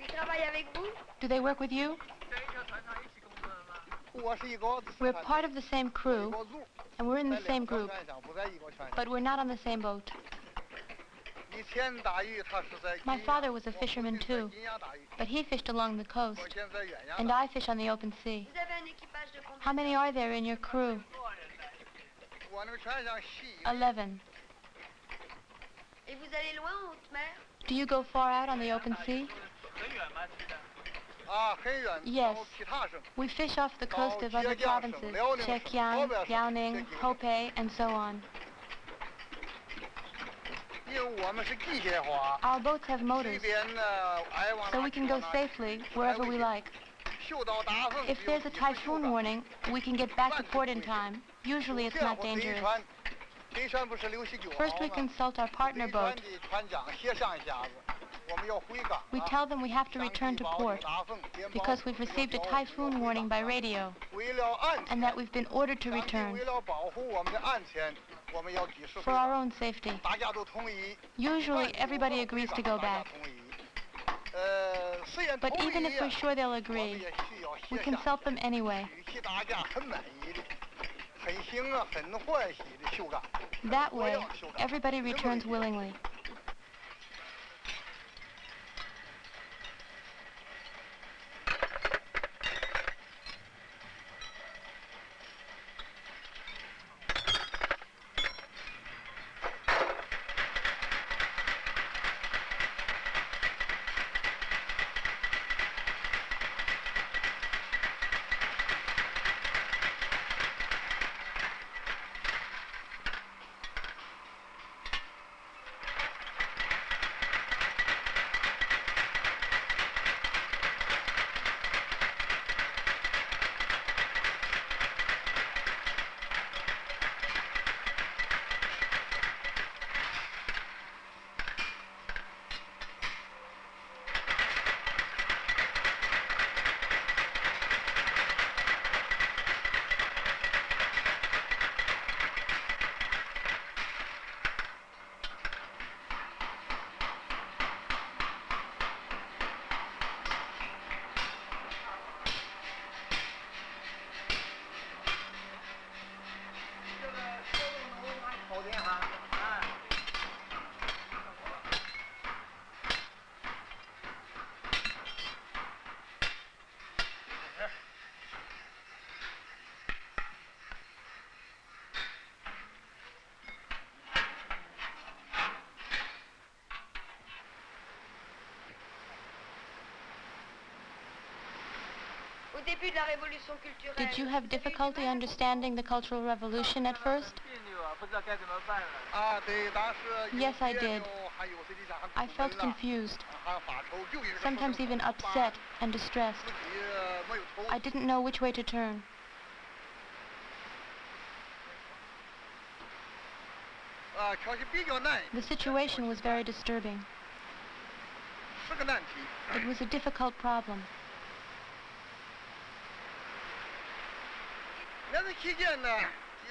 Ils travaillent avec vous? Do they work with you? We're part of the same crew, and we're in the same group, but we're not on the same boat. My father was a fisherman too, but he fished along the coast, and I fish on the open sea. Vous avez un équipage de combien? How many are there in your crew? 11. Et vous allez loin en haute mer? Do you go far out on the open sea? Yes. We fish off the coast of other provinces, Zhejiang, Liaoning, Hebei, and so on. Our boats have motors, so we can go safely wherever we like. If there's a typhoon warning, we can get back to port in time. Usually it's not dangerous. First we consult our partner boat. We tell them we have to return to port because we've received a typhoon warning by radio and that we've been ordered to return for our own safety. Usually everybody agrees to go back. But even if we're sure they'll agree, we consult them anyway. That way, everybody returns willingly. Did you have difficulty understanding the Cultural Revolution at first? Yes, I did. I felt confused, sometimes even upset and distressed. I didn't know which way to turn. The situation was very disturbing. It was a difficult problem.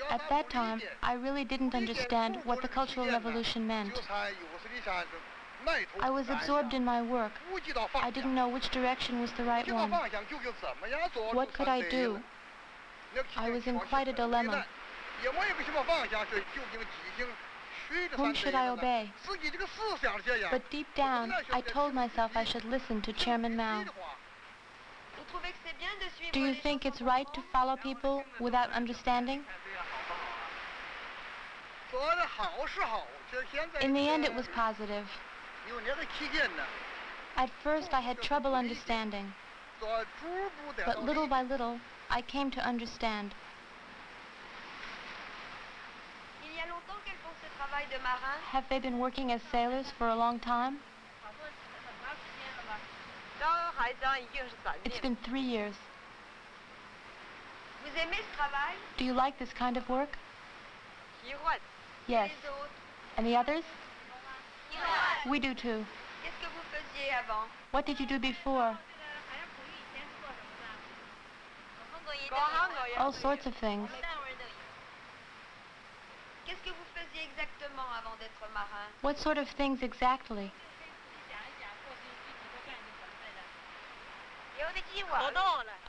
At that time, I really didn't understand what the Cultural Revolution meant. I was absorbed in my work. I didn't know which direction was the right one. What could I do? I was in quite a dilemma. Whom should I obey? But deep down, I told myself I should listen to Chairman Mao. Do you think it's right to follow people without understanding? In the end, it was positive. At first, I had trouble understanding. But little by little, I came to understand. Have they been working as sailors for a long time? It's been 3 years. Do you like this kind of work? Yes. And the others? We do too. What did you do before? All sorts of things. What sort of things exactly?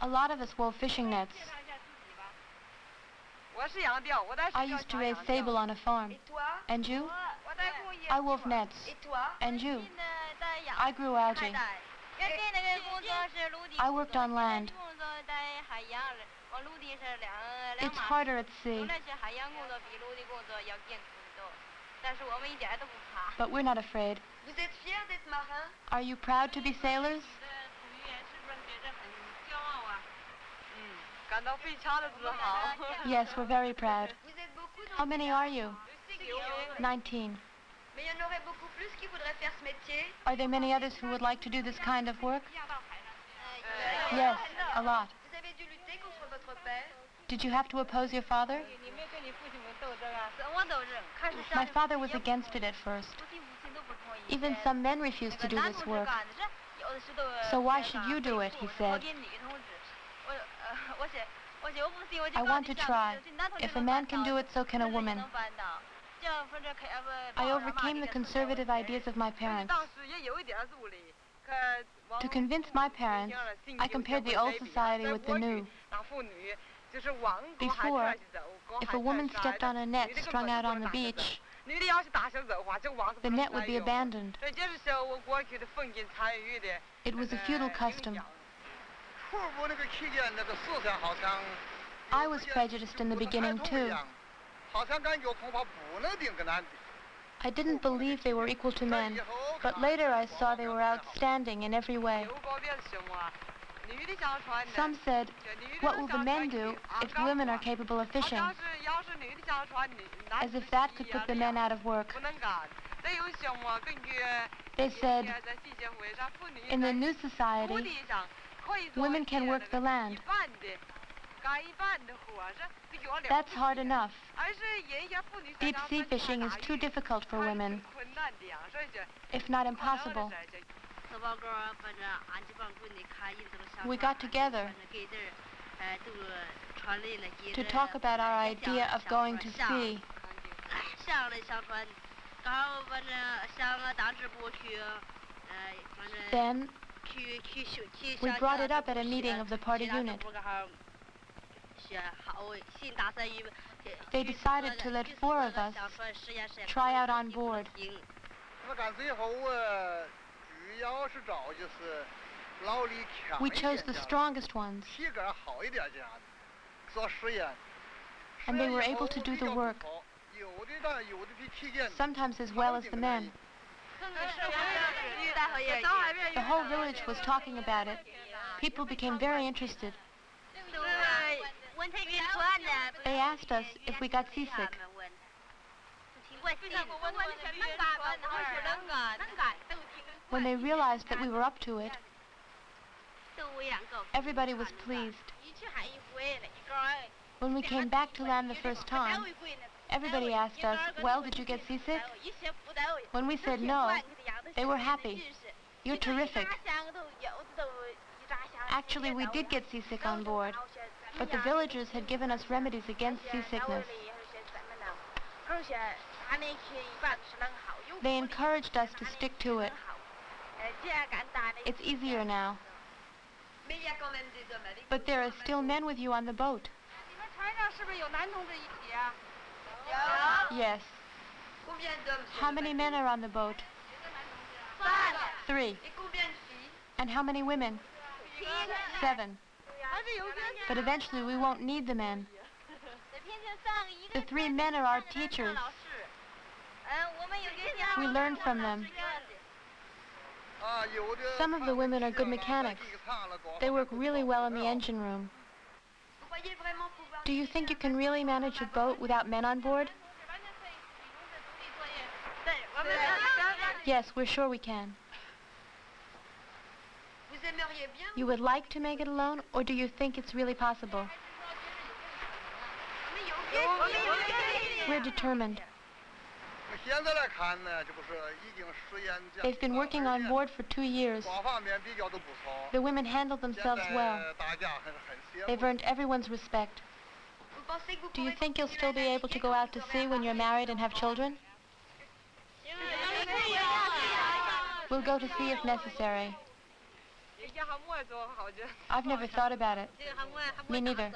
A lot of us wove fishing nets. I used to raise sable on a farm. And you? I wove nets. And you? I grew algae. I worked on land. It's harder at sea. But we're not afraid. Are you proud to be sailors? Yes, we're very proud. How many are you? 19. Are there many others who would like to do this kind of work? Yes, a lot. Did you have to oppose your father? My father was against it at first. Even some men refused to do this work. So why should you do it, he said. I want to try. If a man can do it, so can a woman. I overcame the conservative ideas of my parents. To convince my parents, I compared the old society with the new. Before, if a woman stepped on a net strung out on the beach, the net would be abandoned. It was a feudal custom. I was prejudiced in the beginning, too. I didn't believe they were equal to men, but later I saw they were outstanding in every way. Some said, what will the men do if women are capable of fishing? As if that could put the men out of work. They said, in the new society, women can work the land. That's hard enough. Deep sea fishing is too difficult for women, if not impossible. We got together to talk about our idea of going to sea. Then, we brought it up at a meeting of the party unit. They decided to let 4 of us try out on board. We chose the strongest ones, and they were able to do the work, sometimes as well as the men. The whole village was talking about it. People became very interested. They asked us if we got seasick. When they realized that we were up to it, everybody was pleased. When we came back to land the first time, everybody asked us, well, did you get seasick? When we said no, they were happy. You're terrific. Actually, we did get seasick on board, but the villagers had given us remedies against seasickness. They encouraged us to stick to it. It's easier now. But there are still men with you on the boat. Yes. How many men are on the boat? 3. And how many women? 7. But eventually we won't need the men. The 3 men are our teachers. We learn from them. Some of the women are good mechanics. They work really well in the engine room. Do you think you can really manage a boat without men on board? Yes, we're sure we can. You would like to make it alone, or do you think it's really possible? We're determined. They've been working on board for 2 years. The women handle themselves well. They've earned everyone's respect. Do you think you'll still be able to go out to sea when you're married and have children? We'll go to sea if necessary. I've never thought about it. Me neither.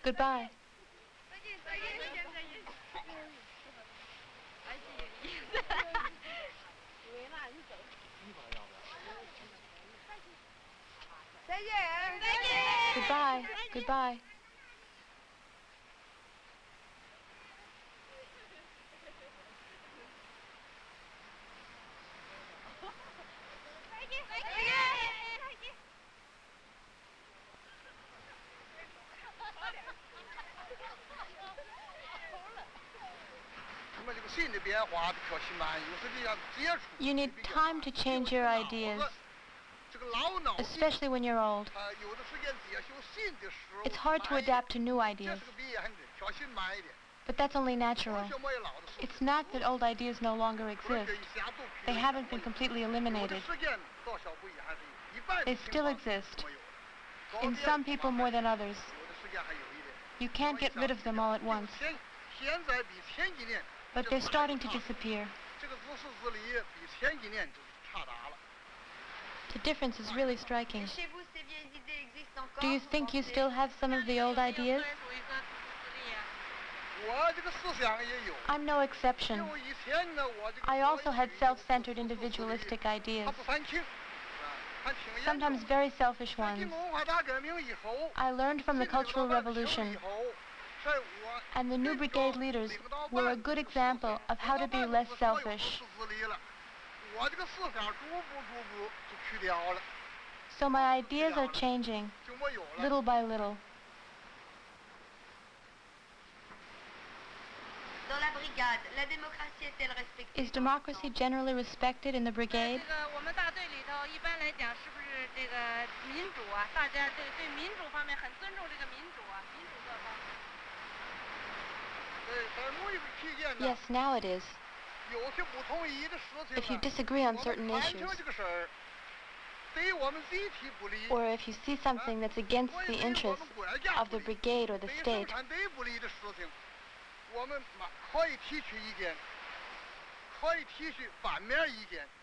Goodbye. Goodbye. Goodbye. You need time to change your ideas, especially when you're old. It's hard to adapt to new ideas. But that's only natural. It's not that old ideas no longer exist. They haven't been completely eliminated. They still exist. In some people more than others. You can't get rid of them all at once. But they're starting to disappear. The difference is really striking. Do you think you still have some of the old ideas? I'm no exception. I also had self-centered individualistic ideas. Sometimes very selfish ones. I learned from the Cultural Revolution. And the new brigade leaders were a good example of how to be less selfish. So my ideas are changing, little by little. Is democracy generally respected in the brigade? Yes, now it is. If you disagree on certain issues, or if you see something that's against the interests of the brigade or the state,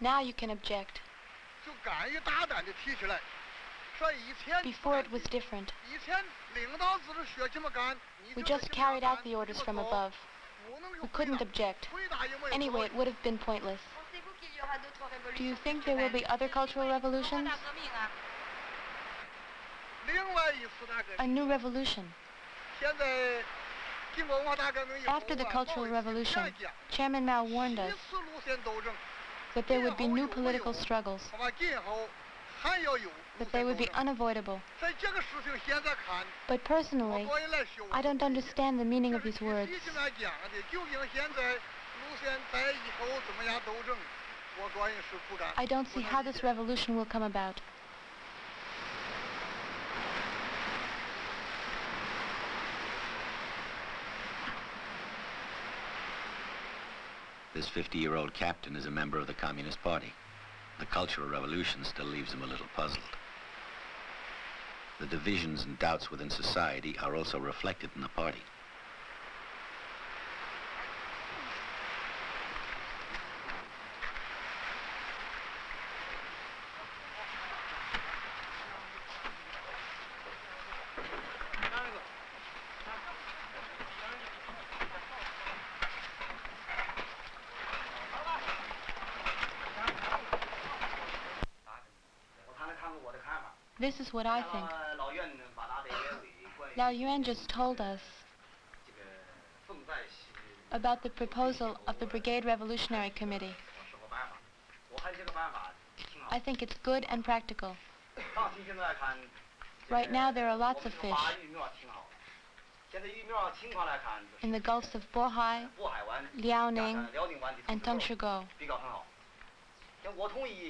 now you can object. Before it was different. We just carried out the orders from above. We couldn't object. Anyway, it would have been pointless. Do you think there will be other cultural revolutions? A new revolution. After the Cultural Revolution, Chairman Mao warned us that there would be new political struggles, that they would be unavoidable. But personally, I don't understand the meaning of these words. I don't see how this revolution will come about. This 50-year-old captain is a member of the Communist Party. The Cultural Revolution still leaves him a little puzzled. The divisions and doubts within society are also reflected in the party. This is what I think. Lao Yuan just told us about the proposal of the Brigade Revolutionary Committee. I think it's good and practical. Right now there are lots of fish. In the gulfs of Bohai, Liaoning, and Tongshigo.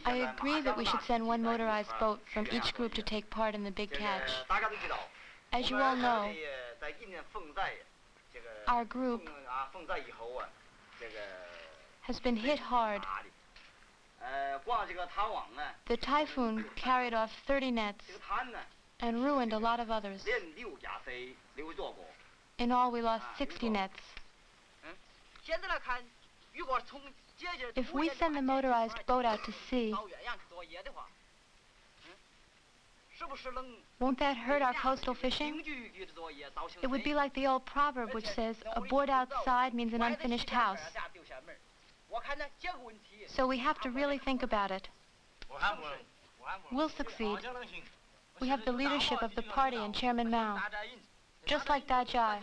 I agree that we should send one motorized boat from each group to take part in the big catch. As you all know, our group has been hit hard. The typhoon carried off 30 nets and ruined a lot of others. In all, we lost 60 nets. If we send the motorized boat out to sea, won't that hurt our coastal fishing? It would be like the old proverb which says, a board outside means an unfinished house. So we have to really think about it. We'll succeed. We have the leadership of the party and Chairman Mao. Just like Dajai.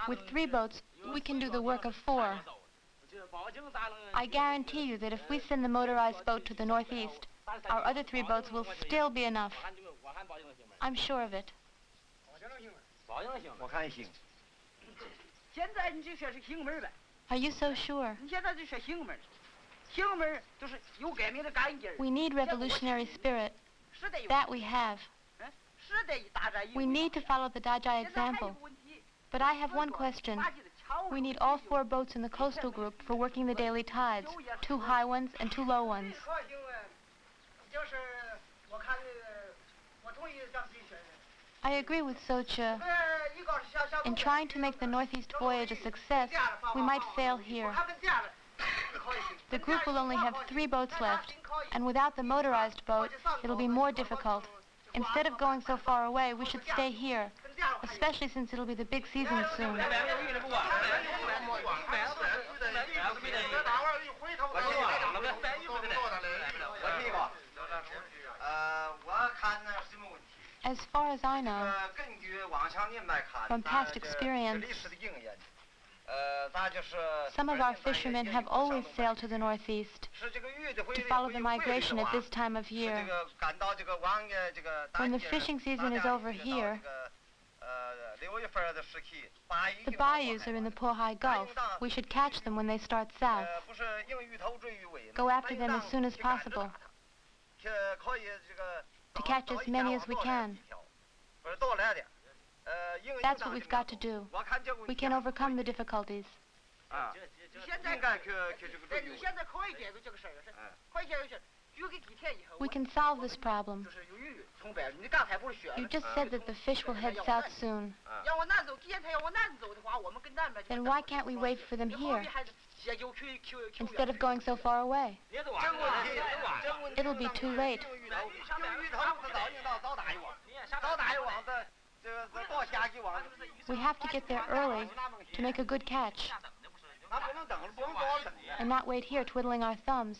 With 3 boats, we can do the work of 4. I guarantee you that if we send the motorized boat to the northeast, our other 3 boats will still be enough. I'm sure of it. Are you so sure? We need revolutionary spirit. That we have. We need to follow the Dajai example. But I have one question. We need all 4 boats in the coastal group for working the daily tides, 2 high ones and 2 low ones. I agree with Socha. In trying to make the northeast voyage a success, we might fail here. The group will only have 3 boats left, and without the motorized boat, it'll be more difficult. Instead of going so far away, we should stay here, especially since it'll be the big season soon. As far as I know, from past experience, some of our fishermen have always sailed to the northeast to follow the migration at this time of year. When the fishing season is over here, the bayous are in the Pohai Gulf. We should catch them when they start south. Go after them as soon as possible, to catch as many as we can. That's what we've got to do. We can overcome the difficulties. We can solve this problem. You just said that the fish will head south soon. Then why can't we wait for them here, instead of going so far away? It'll be too late. We have to get there early to make a good catch, and not wait here twiddling our thumbs.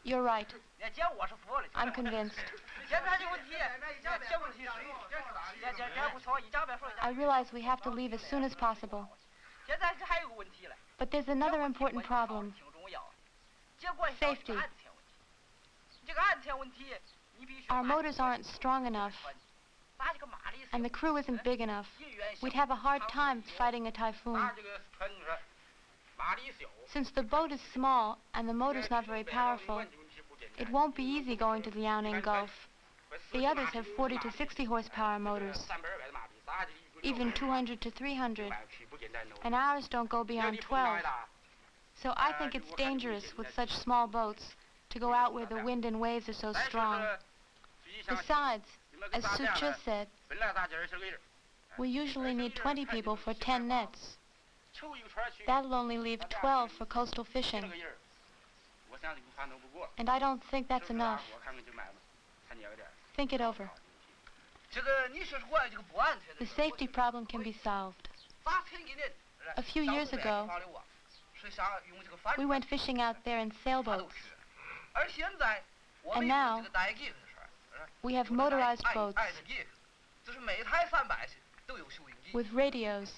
You're right. I'm convinced. I realize we have to leave as soon as possible. But there's another important problem. Safety. Our motors aren't strong enough, and the crew isn't big enough. We'd have a hard time fighting a typhoon. Since the boat is small and the motor's not very powerful, it won't be easy going to the Liaoning Gulf. The others have 40 to 60 horsepower motors, even 200 to 300, and ours don't go beyond 12. So I think it's dangerous with such small boats to go out where the wind and waves are so strong. Besides, as Suche said, we usually need 20 people for 10 nets. That'll only leave 12 for coastal fishing. And I don't think that's enough. Think it over. The safety problem can be solved. A few years ago, we went fishing out there in sailboats. And now, we have motorized boats with radios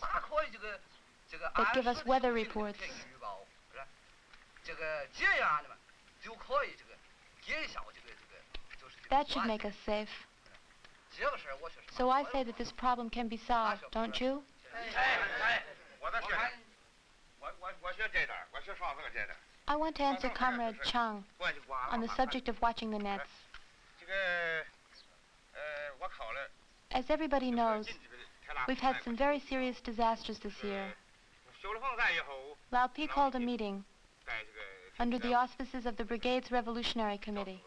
that give us weather reports. That should make us safe. So I say that this problem can be solved, don't you? I want to answer Comrade Chang on the subject of watching the nets. As everybody knows, we've had some very serious disasters this year. Lao Pi called a meeting under the auspices of the Brigade's Revolutionary Committee.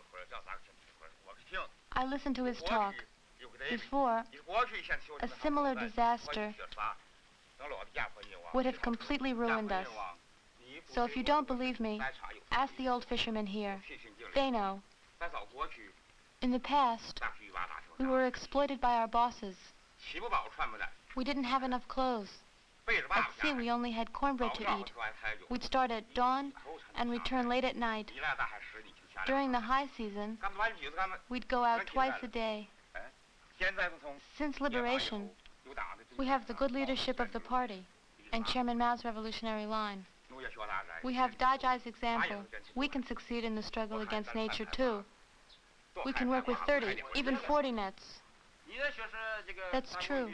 I listened to his talk. Before, a similar disaster would have completely ruined us. So if you don't believe me, ask the old fishermen here. They know. In the past, we were exploited by our bosses. We didn't have enough clothes. At sea, we only had cornbread to eat. We'd start at dawn and return late at night. During the high season, we'd go out twice a day. Since liberation, we have the good leadership of the party and Chairman Mao's revolutionary line. We have Dajai's example. We can succeed in the struggle against nature, too. We can work with 30, even 40 nets. That's true.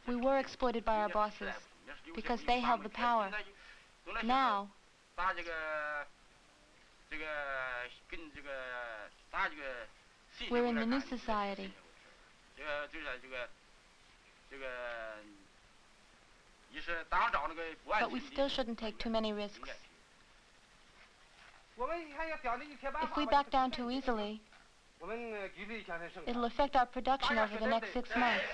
We were exploited by our bosses because they held the power. Now, we're in the new society. But we still shouldn't take too many risks. If we back down too easily, it'll affect our production over the next 6 months.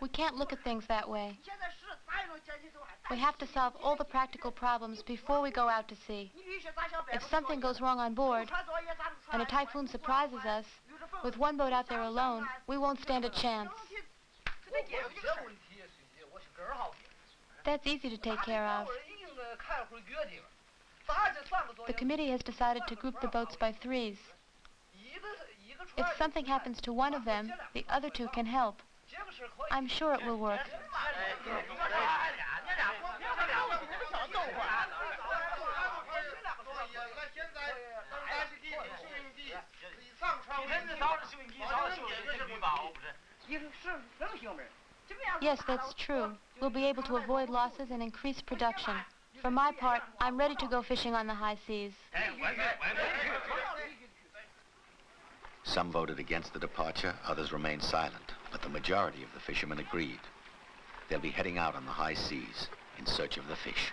We can't look at things that way. We have to solve all the practical problems before we go out to sea. If something goes wrong on board, and a typhoon surprises us, with one boat out there alone, we won't stand a chance. That's easy to take care of. The committee has decided to group the boats by threes. If something happens to one of them, the other two can help. I'm sure it will work. Yes, that's true. We'll be able to avoid losses and increase production. For my part, I'm ready to go fishing on the high seas. Some voted against the departure, others remained silent, but the majority of the fishermen agreed. They'll be heading out on the high seas in search of the fish.